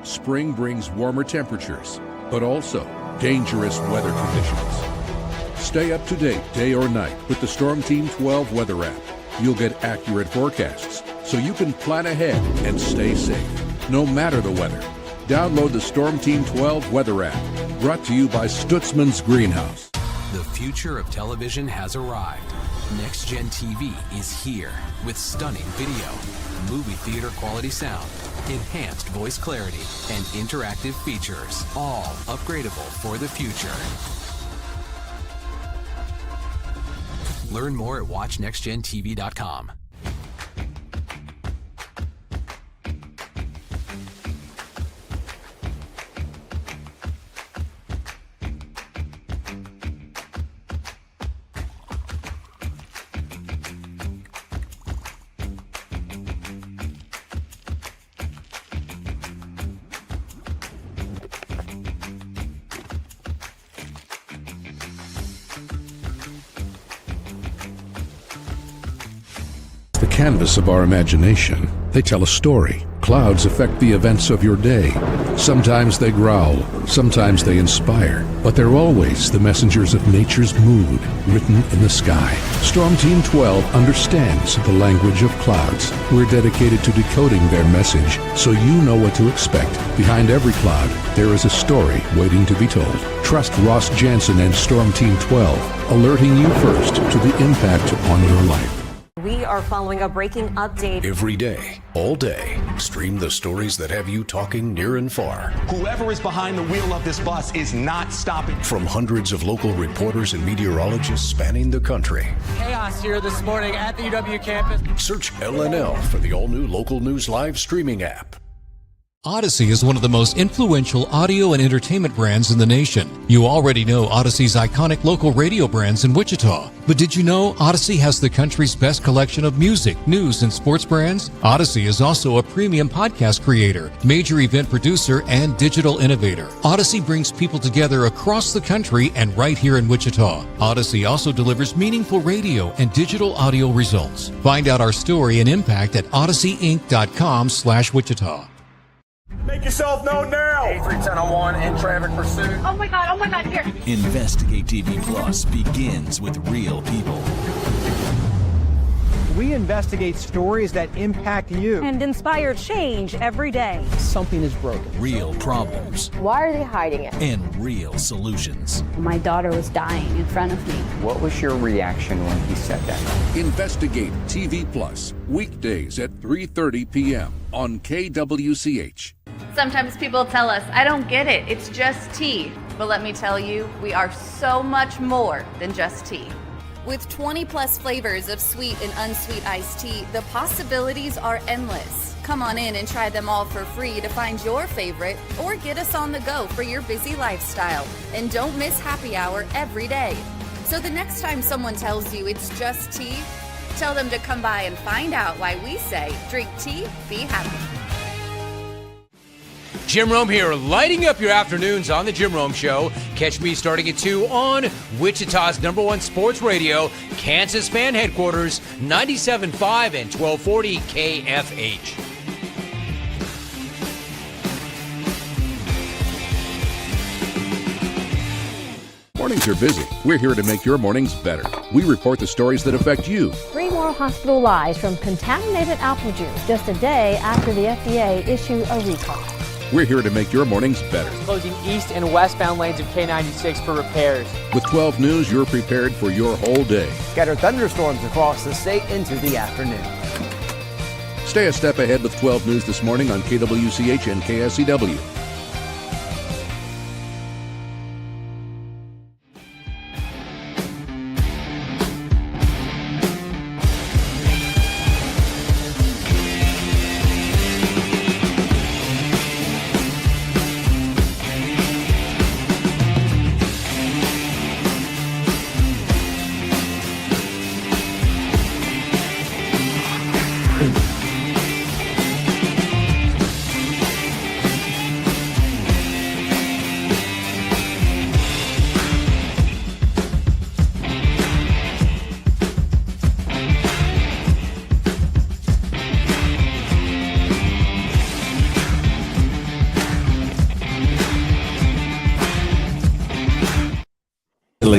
Spring brings warmer temperatures, but also dangerous weather conditions. Stay up to date day or night with the Storm Team 12 weather app. You'll get accurate forecasts, so you can plan ahead and stay safe, no matter the weather. Download the Storm Team 12 weather app, brought to you by Stutzman's Greenhouse. The future of television has arrived. Next Gen TV is here with stunning video, movie theater quality sound, enhanced voice clarity, and interactive features, all upgradable for the future. Learn more at watchnextgentv.com. Canvas of our imagination. They tell a story. Clouds affect the events of your day. Sometimes they growl, sometimes they inspire, but they're always the messengers of nature's mood written in the sky. Storm Team 12 understands the language of clouds. We're dedicated to decoding their message so you know what to expect. Behind every cloud, there is a story waiting to be told. Trust Ross Jansen and Storm Team 12, alerting you first to the impact on your life. We are following a breaking update. Every day, all day, stream the stories that have you talking near and far. Whoever is behind the wheel of this bus is not stopping. From hundreds of local reporters and meteorologists spanning the country. Chaos here this morning at the UW campus. Search LNL for the all-new Local News Live streaming app. Odyssey is one of the most influential audio and entertainment brands in the nation. You already know Odyssey's iconic local radio brands in Wichita. But did you know Odyssey has the country's best collection of music, news, and sports brands? Odyssey is also a premium podcast creator, major event producer, and digital innovator. Odyssey brings people together across the country and right here in Wichita. Odyssey also delivers meaningful radio and digital audio results. Find out our story and impact at odysseyinc.com/Wichita. Make yourself known now. 8310 in traffic pursuit. Oh my God, here. Investigate TV Plus begins with real people. We investigate stories that impact you. And inspire change every day. Something is broken. Real problems. Why are they hiding it? And real solutions. My daughter was dying in front of me. What was your reaction when he said that? Investigate TV Plus, weekdays at 3:30 p.m. on KWCH. Sometimes people tell us, I don't get it, it's just tea. But let me tell you, we are so much more than just tea. With 20 plus flavors of sweet and unsweet iced tea, the possibilities are endless. Come on in and try them all for free to find your favorite or get us on the go for your busy lifestyle. And don't miss happy hour every day. So the next time someone tells you it's just tea, tell them to come by and find out why we say drink tea, be happy. Jim Rome here, lighting up your afternoons on The Jim Rome Show. Catch me starting at 2 on Wichita's #1 sports radio, Kansas Fan Headquarters, 97.5 and 1240 KFH. Mornings are busy. We're here to make your mornings better. We report the stories that affect you. 3 more hospitalized from contaminated apple juice just a day after the FDA issued a recall. We're here to make your mornings better. Closing east and westbound lanes of K96 for repairs. With 12 News, you're prepared for your whole day. Scattered thunderstorms across the state into the afternoon. Stay a step ahead with 12 News this morning on KWCH and KSCW.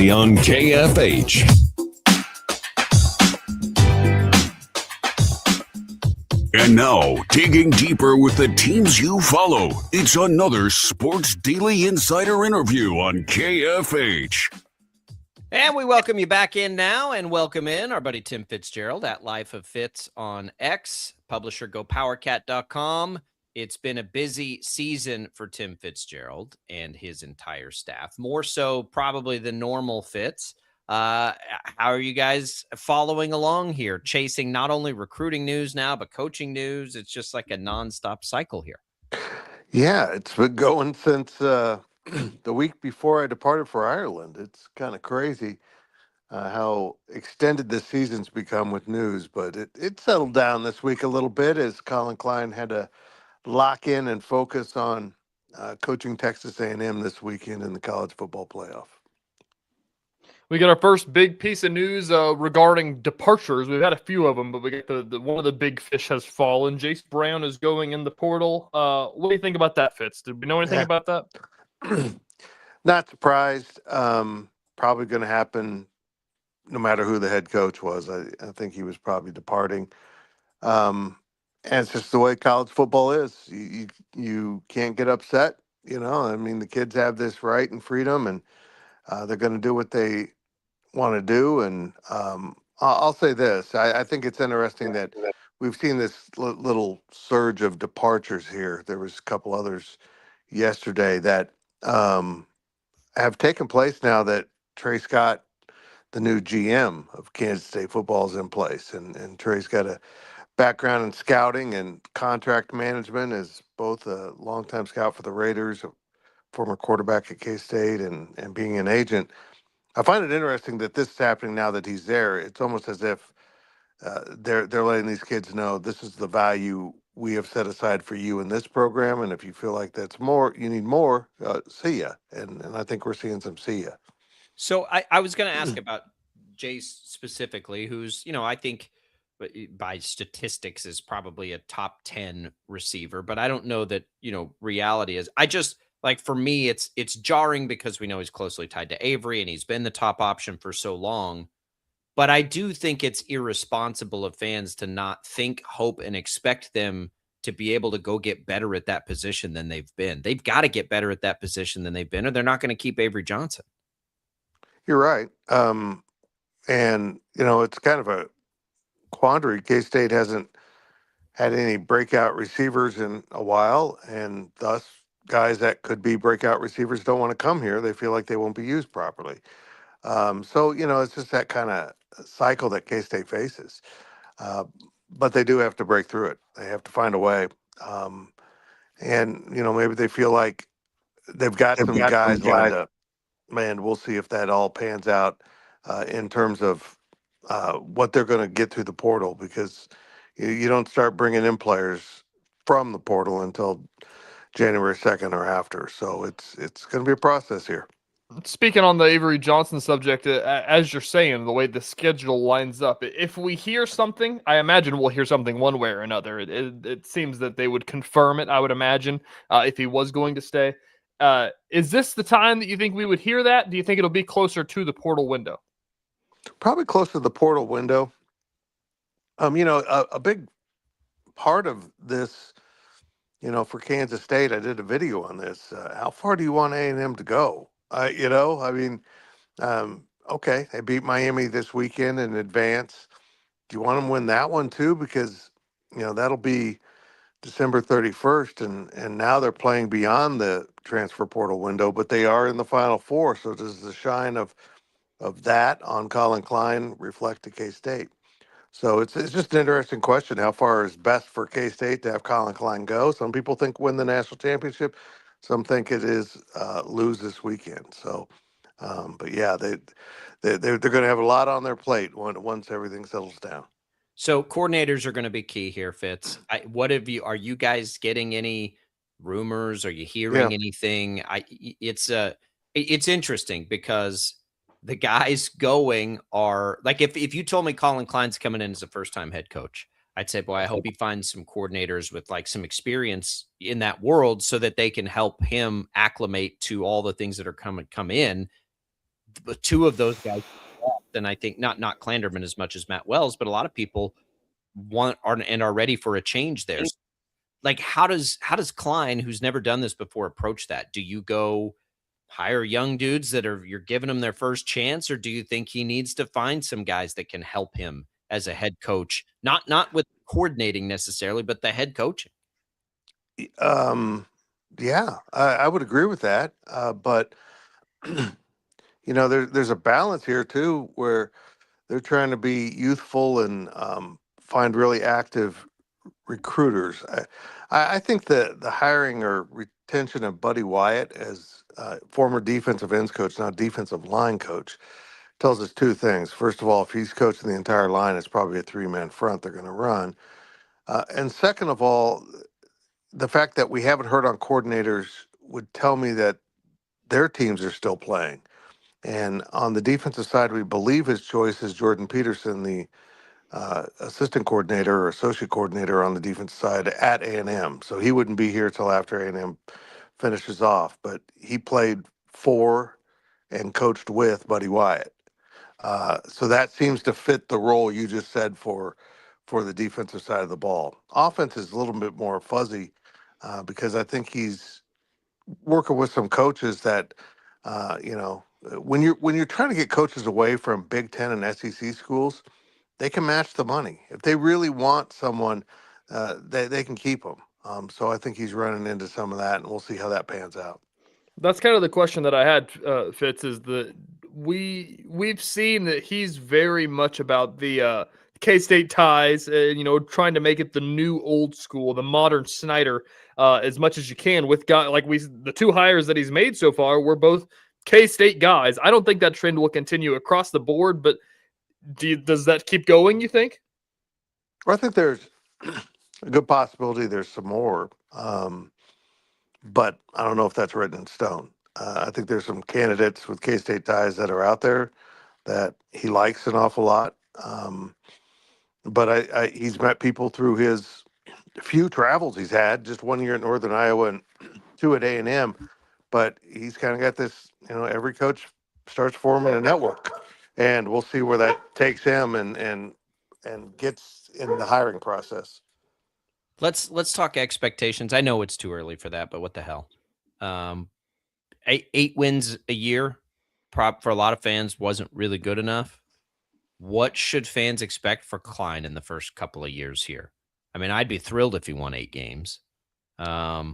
On KFH. And now, digging deeper with the teams you follow, it's another Sports Daily Insider interview on KFH. And we welcome you back in now and welcome in our buddy Tim Fitzgerald at Life of Fitz on X, publisher gopowercat.com. It's been a busy season for Tim Fitzgerald and his entire staff, more so probably than normal Fitz. How are you guys following along here, chasing not only recruiting news now, but coaching news? It's just like a nonstop cycle here. Yeah, it's been going since the week before I departed for Ireland. It's kind of crazy how extended this season's become with news, but it settled down this week a little bit as Collin Klein had to lock in and focus on coaching Texas A&M this weekend in the college football playoff. We got our first big piece of news regarding departures. We've had a few of them, but we got the one of the big fish has fallen. Jace Brown is going in the portal. What do you think about that, Fitz? Did we know anything about that? Not surprised. Probably going to happen no matter who the head coach was. I think he was probably departing. And it's just the way college football is. You can't get upset, you know. I mean, the kids have this right and freedom, and they're going to do what they want to do. And I'll say this. I think it's interesting that we've seen this little surge of departures here. There was a couple others yesterday that have taken place now that Trey Scott, the new GM of Kansas State football, is in place. And Trey's got a background in scouting and contract management as both a longtime scout for the Raiders, a former quarterback at K-State, and being an agent. I find it interesting that this is happening now that he's there. It's almost as if they're letting these kids know this is the value we have set aside for you in this program, and if you feel like that's more, you need more, see ya. And I think we're seeing some see ya. So I was going to ask about Jace specifically, who's, I think by statistics is probably a top 10 receiver, but I don't know that, reality is. I just like, for me, it's jarring because we know he's closely tied to Avery and he's been the top option for so long. But I do think it's irresponsible of fans to not think, hope, and expect them to be able to go get better at that position than they've been. They've got to get better at that position than they've been, or they're not going to keep Avery Johnson. You're right. And, it's kind of a quandary. K-State hasn't had any breakout receivers in a while, and thus guys that could be breakout receivers don't want to come here. They feel like they won't be used properly. So, it's just that kind of cycle that K-State faces. But they do have to break through it. They have to find a way. And, maybe they feel like they've got some guys lined up. Man, we'll see if that all pans out in terms of what they're going to get through the portal, because you don't start bringing in players from the portal until January 2nd or after. So it's going to be a process here. Speaking on the Avery Johnson subject, as you're saying, the way the schedule lines up, if we hear something, I imagine we'll hear something one way or another. It seems that they would confirm it, I would imagine, if he was going to stay. Is this the time that you think we would hear that? Do you think it'll be closer to the portal window? Probably closer to the portal window. A big part of this, for Kansas State, I did a video on this. How far do you want A&M to go? Okay, they beat Miami this weekend in advance. Do you want them to win that one too? Because, that'll be December 31st, and now they're playing beyond the transfer portal window, but they are in the Final Four. So does the shine of that on Collin Klein reflect to K-State? So it's just an interesting question. How far is best for K-State to have Collin Klein go? Some people think win the national championship. Some think it is lose this weekend. So, but yeah, they're going to have a lot on their plate once everything settles down. So coordinators are going to be key here, Fitz. Are you guys getting any rumors? Are you hearing anything? It's interesting because the guys going are like, if you told me Collin Klein's coming in as a first-time head coach, I'd say, boy, I hope he finds some coordinators with like some experience in that world so that they can help him acclimate to all the things that are come in. But two of those guys, and I think not Clanderman as much as Matt Wells, but a lot of people are ready for a change there. Like, how does Klein, who's never done this before, approach that? Do you go hire young dudes you're giving them their first chance, or do you think he needs to find some guys that can help him as a head coach, not with coordinating necessarily, but the head coaching? Yeah, I would agree with that. But there's a balance here too, where they're trying to be youthful and find really active recruiters. I think the hiring or retention of Buddy Wyatt as former defensive ends coach, now defensive line coach, tells us two things. First of all, if he's coaching the entire line, it's probably a three-man front they're going to run. And second of all, the fact that we haven't heard on coordinators would tell me that their teams are still playing. And on the defensive side, we believe his choice is Jordan Peterson, the assistant coordinator or associate coordinator on the defensive side at A&M. So he wouldn't be here till after A&M finishes off. But he played for and coached with Buddy Wyatt. So that seems to fit the role you just said for the defensive side of the ball. Offense is a little bit more fuzzy because I think he's working with some coaches that, when you're trying to get coaches away from Big Ten and SEC schools, they can match the money. If they really want someone, they can keep them. So I think he's running into some of that, and we'll see how that pans out. That's kind of the question that I had, Fitz, is that we've seen that he's very much about the K-State ties, trying to make it the new old school, the modern Snyder, as much as you can with guys like the two hires that he's made so far were both K-State guys. I don't think that trend will continue across the board, but does that keep going, you think? Well, I think there's a good possibility there's some more, but I don't know if that's written in stone. I think there's some candidates with K-State ties that are out there that he likes an awful lot. But he's met people through his few travels he's had, just 1 year at Northern Iowa and 2 at A&M. But he's kind of got this, every coach starts forming a network, and we'll see where that takes him and gets in the hiring process. Let's talk expectations. I know it's too early for that, but what the hell? 8 wins a year, for a lot of fans, wasn't really good enough. What should fans expect for Klein in the first couple of years here? I mean, I'd be thrilled if he won 8 games. But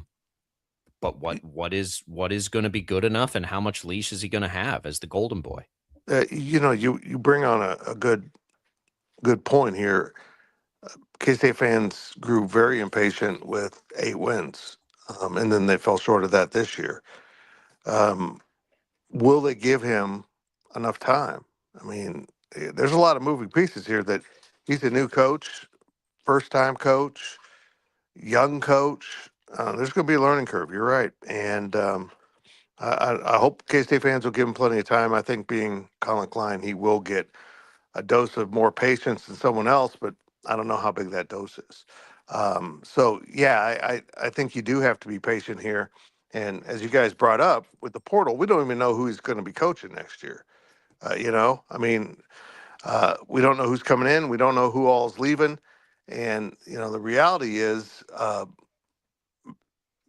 what is going to be good enough, and how much leash is he going to have as the golden boy? You bring on a good point here. K-State fans grew very impatient with 8 wins, and then they fell short of that this year. Will they give him enough time? I mean, there's a lot of moving pieces here. That he's a new coach, first-time coach, young coach. There's going to be a learning curve. You're right, and I hope K-State fans will give him plenty of time. I think, being Collin Klein, he will get a dose of more patience than someone else, but I don't know how big that dose is. I think you do have to be patient here. And as you guys brought up with the portal, we don't even know who he's going to be coaching next year. We don't know who's coming in. We don't know who all's leaving. And, the reality is,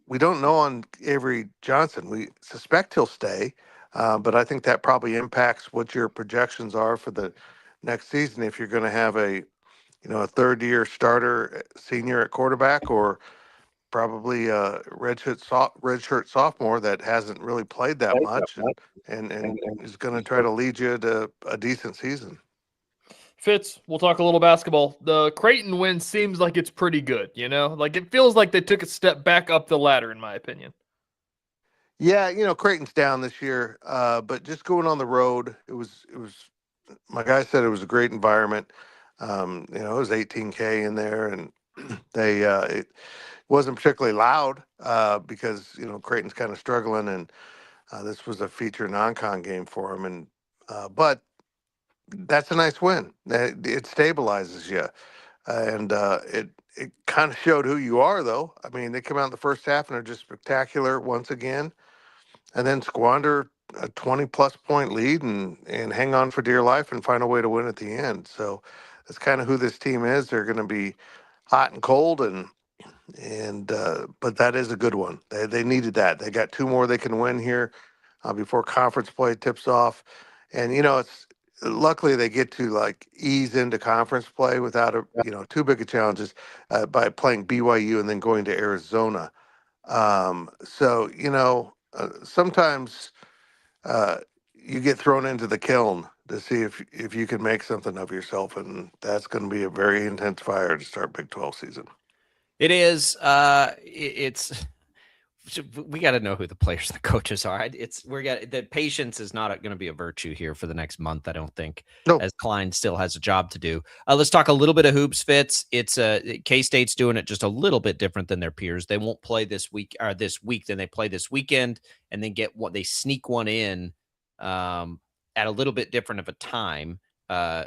we don't know on Avery Johnson. We suspect he'll stay, but I think that probably impacts what your projections are for the next season. If you're going to have a third-year starter, senior at quarterback, or probably a redshirt sophomore that hasn't really played that much and is going to try to lead you to a decent season. Fitz, we'll talk a little basketball. The Creighton win seems like it's pretty good, Like, it feels like they took a step back up the ladder, in my opinion. Yeah, Creighton's down this year, but just going on the road, it was. My guy said it was a great environment. It was 18K in there, and it wasn't particularly loud because Creighton's kind of struggling, and this was a feature non-con game for them. And but that's a nice win. It stabilizes you, and it kind of showed who you are, though. I mean, they come out in the first half and are just spectacular once again, and then squander a 20-plus point lead and hang on for dear life and find a way to win at the end. So that's kind of who this team is. They're going to be hot and cold, but that is a good one. They needed that. They got 2 more they can win here before conference play tips off. And it's luckily they get to ease into conference play without too big of challenges by playing BYU and then going to Arizona. Sometimes you get thrown into the kiln to see if you can make something of yourself, and that's going to be a very intense fire to start Big 12 season. It is. We got to know who the players and the coaches are. The patience is not going to be a virtue here for the next month, I don't think. Nope. As Klein still has a job to do. Let's talk a little bit of hoops, Fitz. It's K-State's doing it just a little bit different than their peers. They won't play this week, then they play this weekend, and then they sneak one in at a little bit different of a time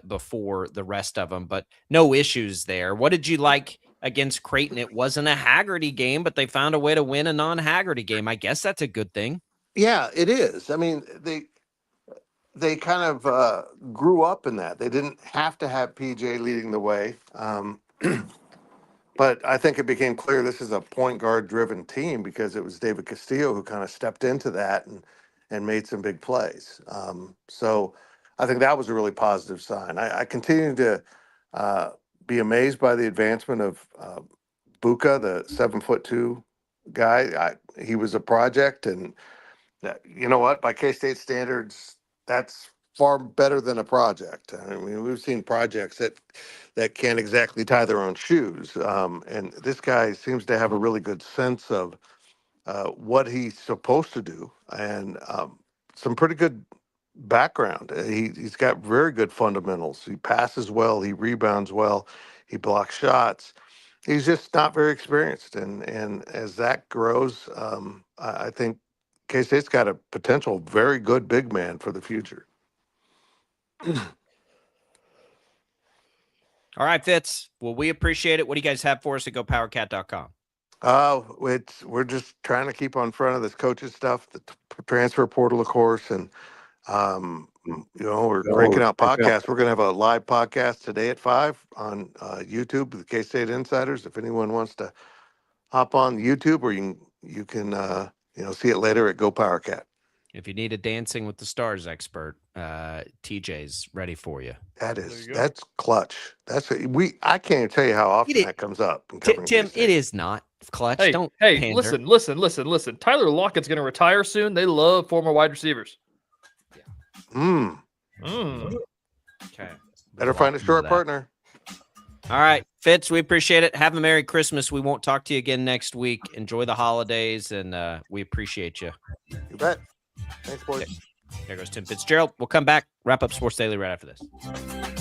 before the rest of them, but no issues there. What did you like against Creighton? It wasn't a Haggerty game, but they found a way to win a non-Haggerty game. I guess that's a good thing. Yeah, it is. I mean, they kind of grew up in that. They didn't have to have PJ leading the way. But I think it became clear this is a point guard driven team because it was David Castillo who kind of stepped into that and made some big plays. So I think that was a really positive sign. I continue to be amazed by the advancement of Buka, the 7'2" guy. He was a project, and you know what? By K-State standards, that's far better than a project. I mean, we've seen projects that can't exactly tie their own shoes, and this guy seems to have a really good sense of what he's supposed to do, and some pretty good background. He's got very good fundamentals. He passes well, he rebounds well, he blocks shots. He's just not very experienced, and as that grows, I think K-State's got a potential very good big man for the future. All right, Fitz. Well, we appreciate it. What do you guys have for us at GoPowerCat.com? We're just trying to keep on front of this coaches stuff, the transfer portal, of course, and we're cranking out podcasts. We're going to have a live podcast today at 5 on YouTube, the K-State Insiders. If anyone wants to hop on YouTube, or you can see it later at GoPowerCat. If you need a Dancing with the Stars expert, TJ's ready for you. That's clutch. I can't even tell you how often that comes up. Tim, it is not clutch. Hey, Don't hey, pander. listen. Tyler Lockett's going to retire soon. They love former wide receivers. Okay. Better find a short partner. All right, Fitz, we appreciate it. Have a Merry Christmas. We won't talk to you again next week. Enjoy the holidays, and we appreciate you. You bet. Thanks, boys. There goes Tim Fitzgerald. We'll come back, wrap up Sports Daily right after this.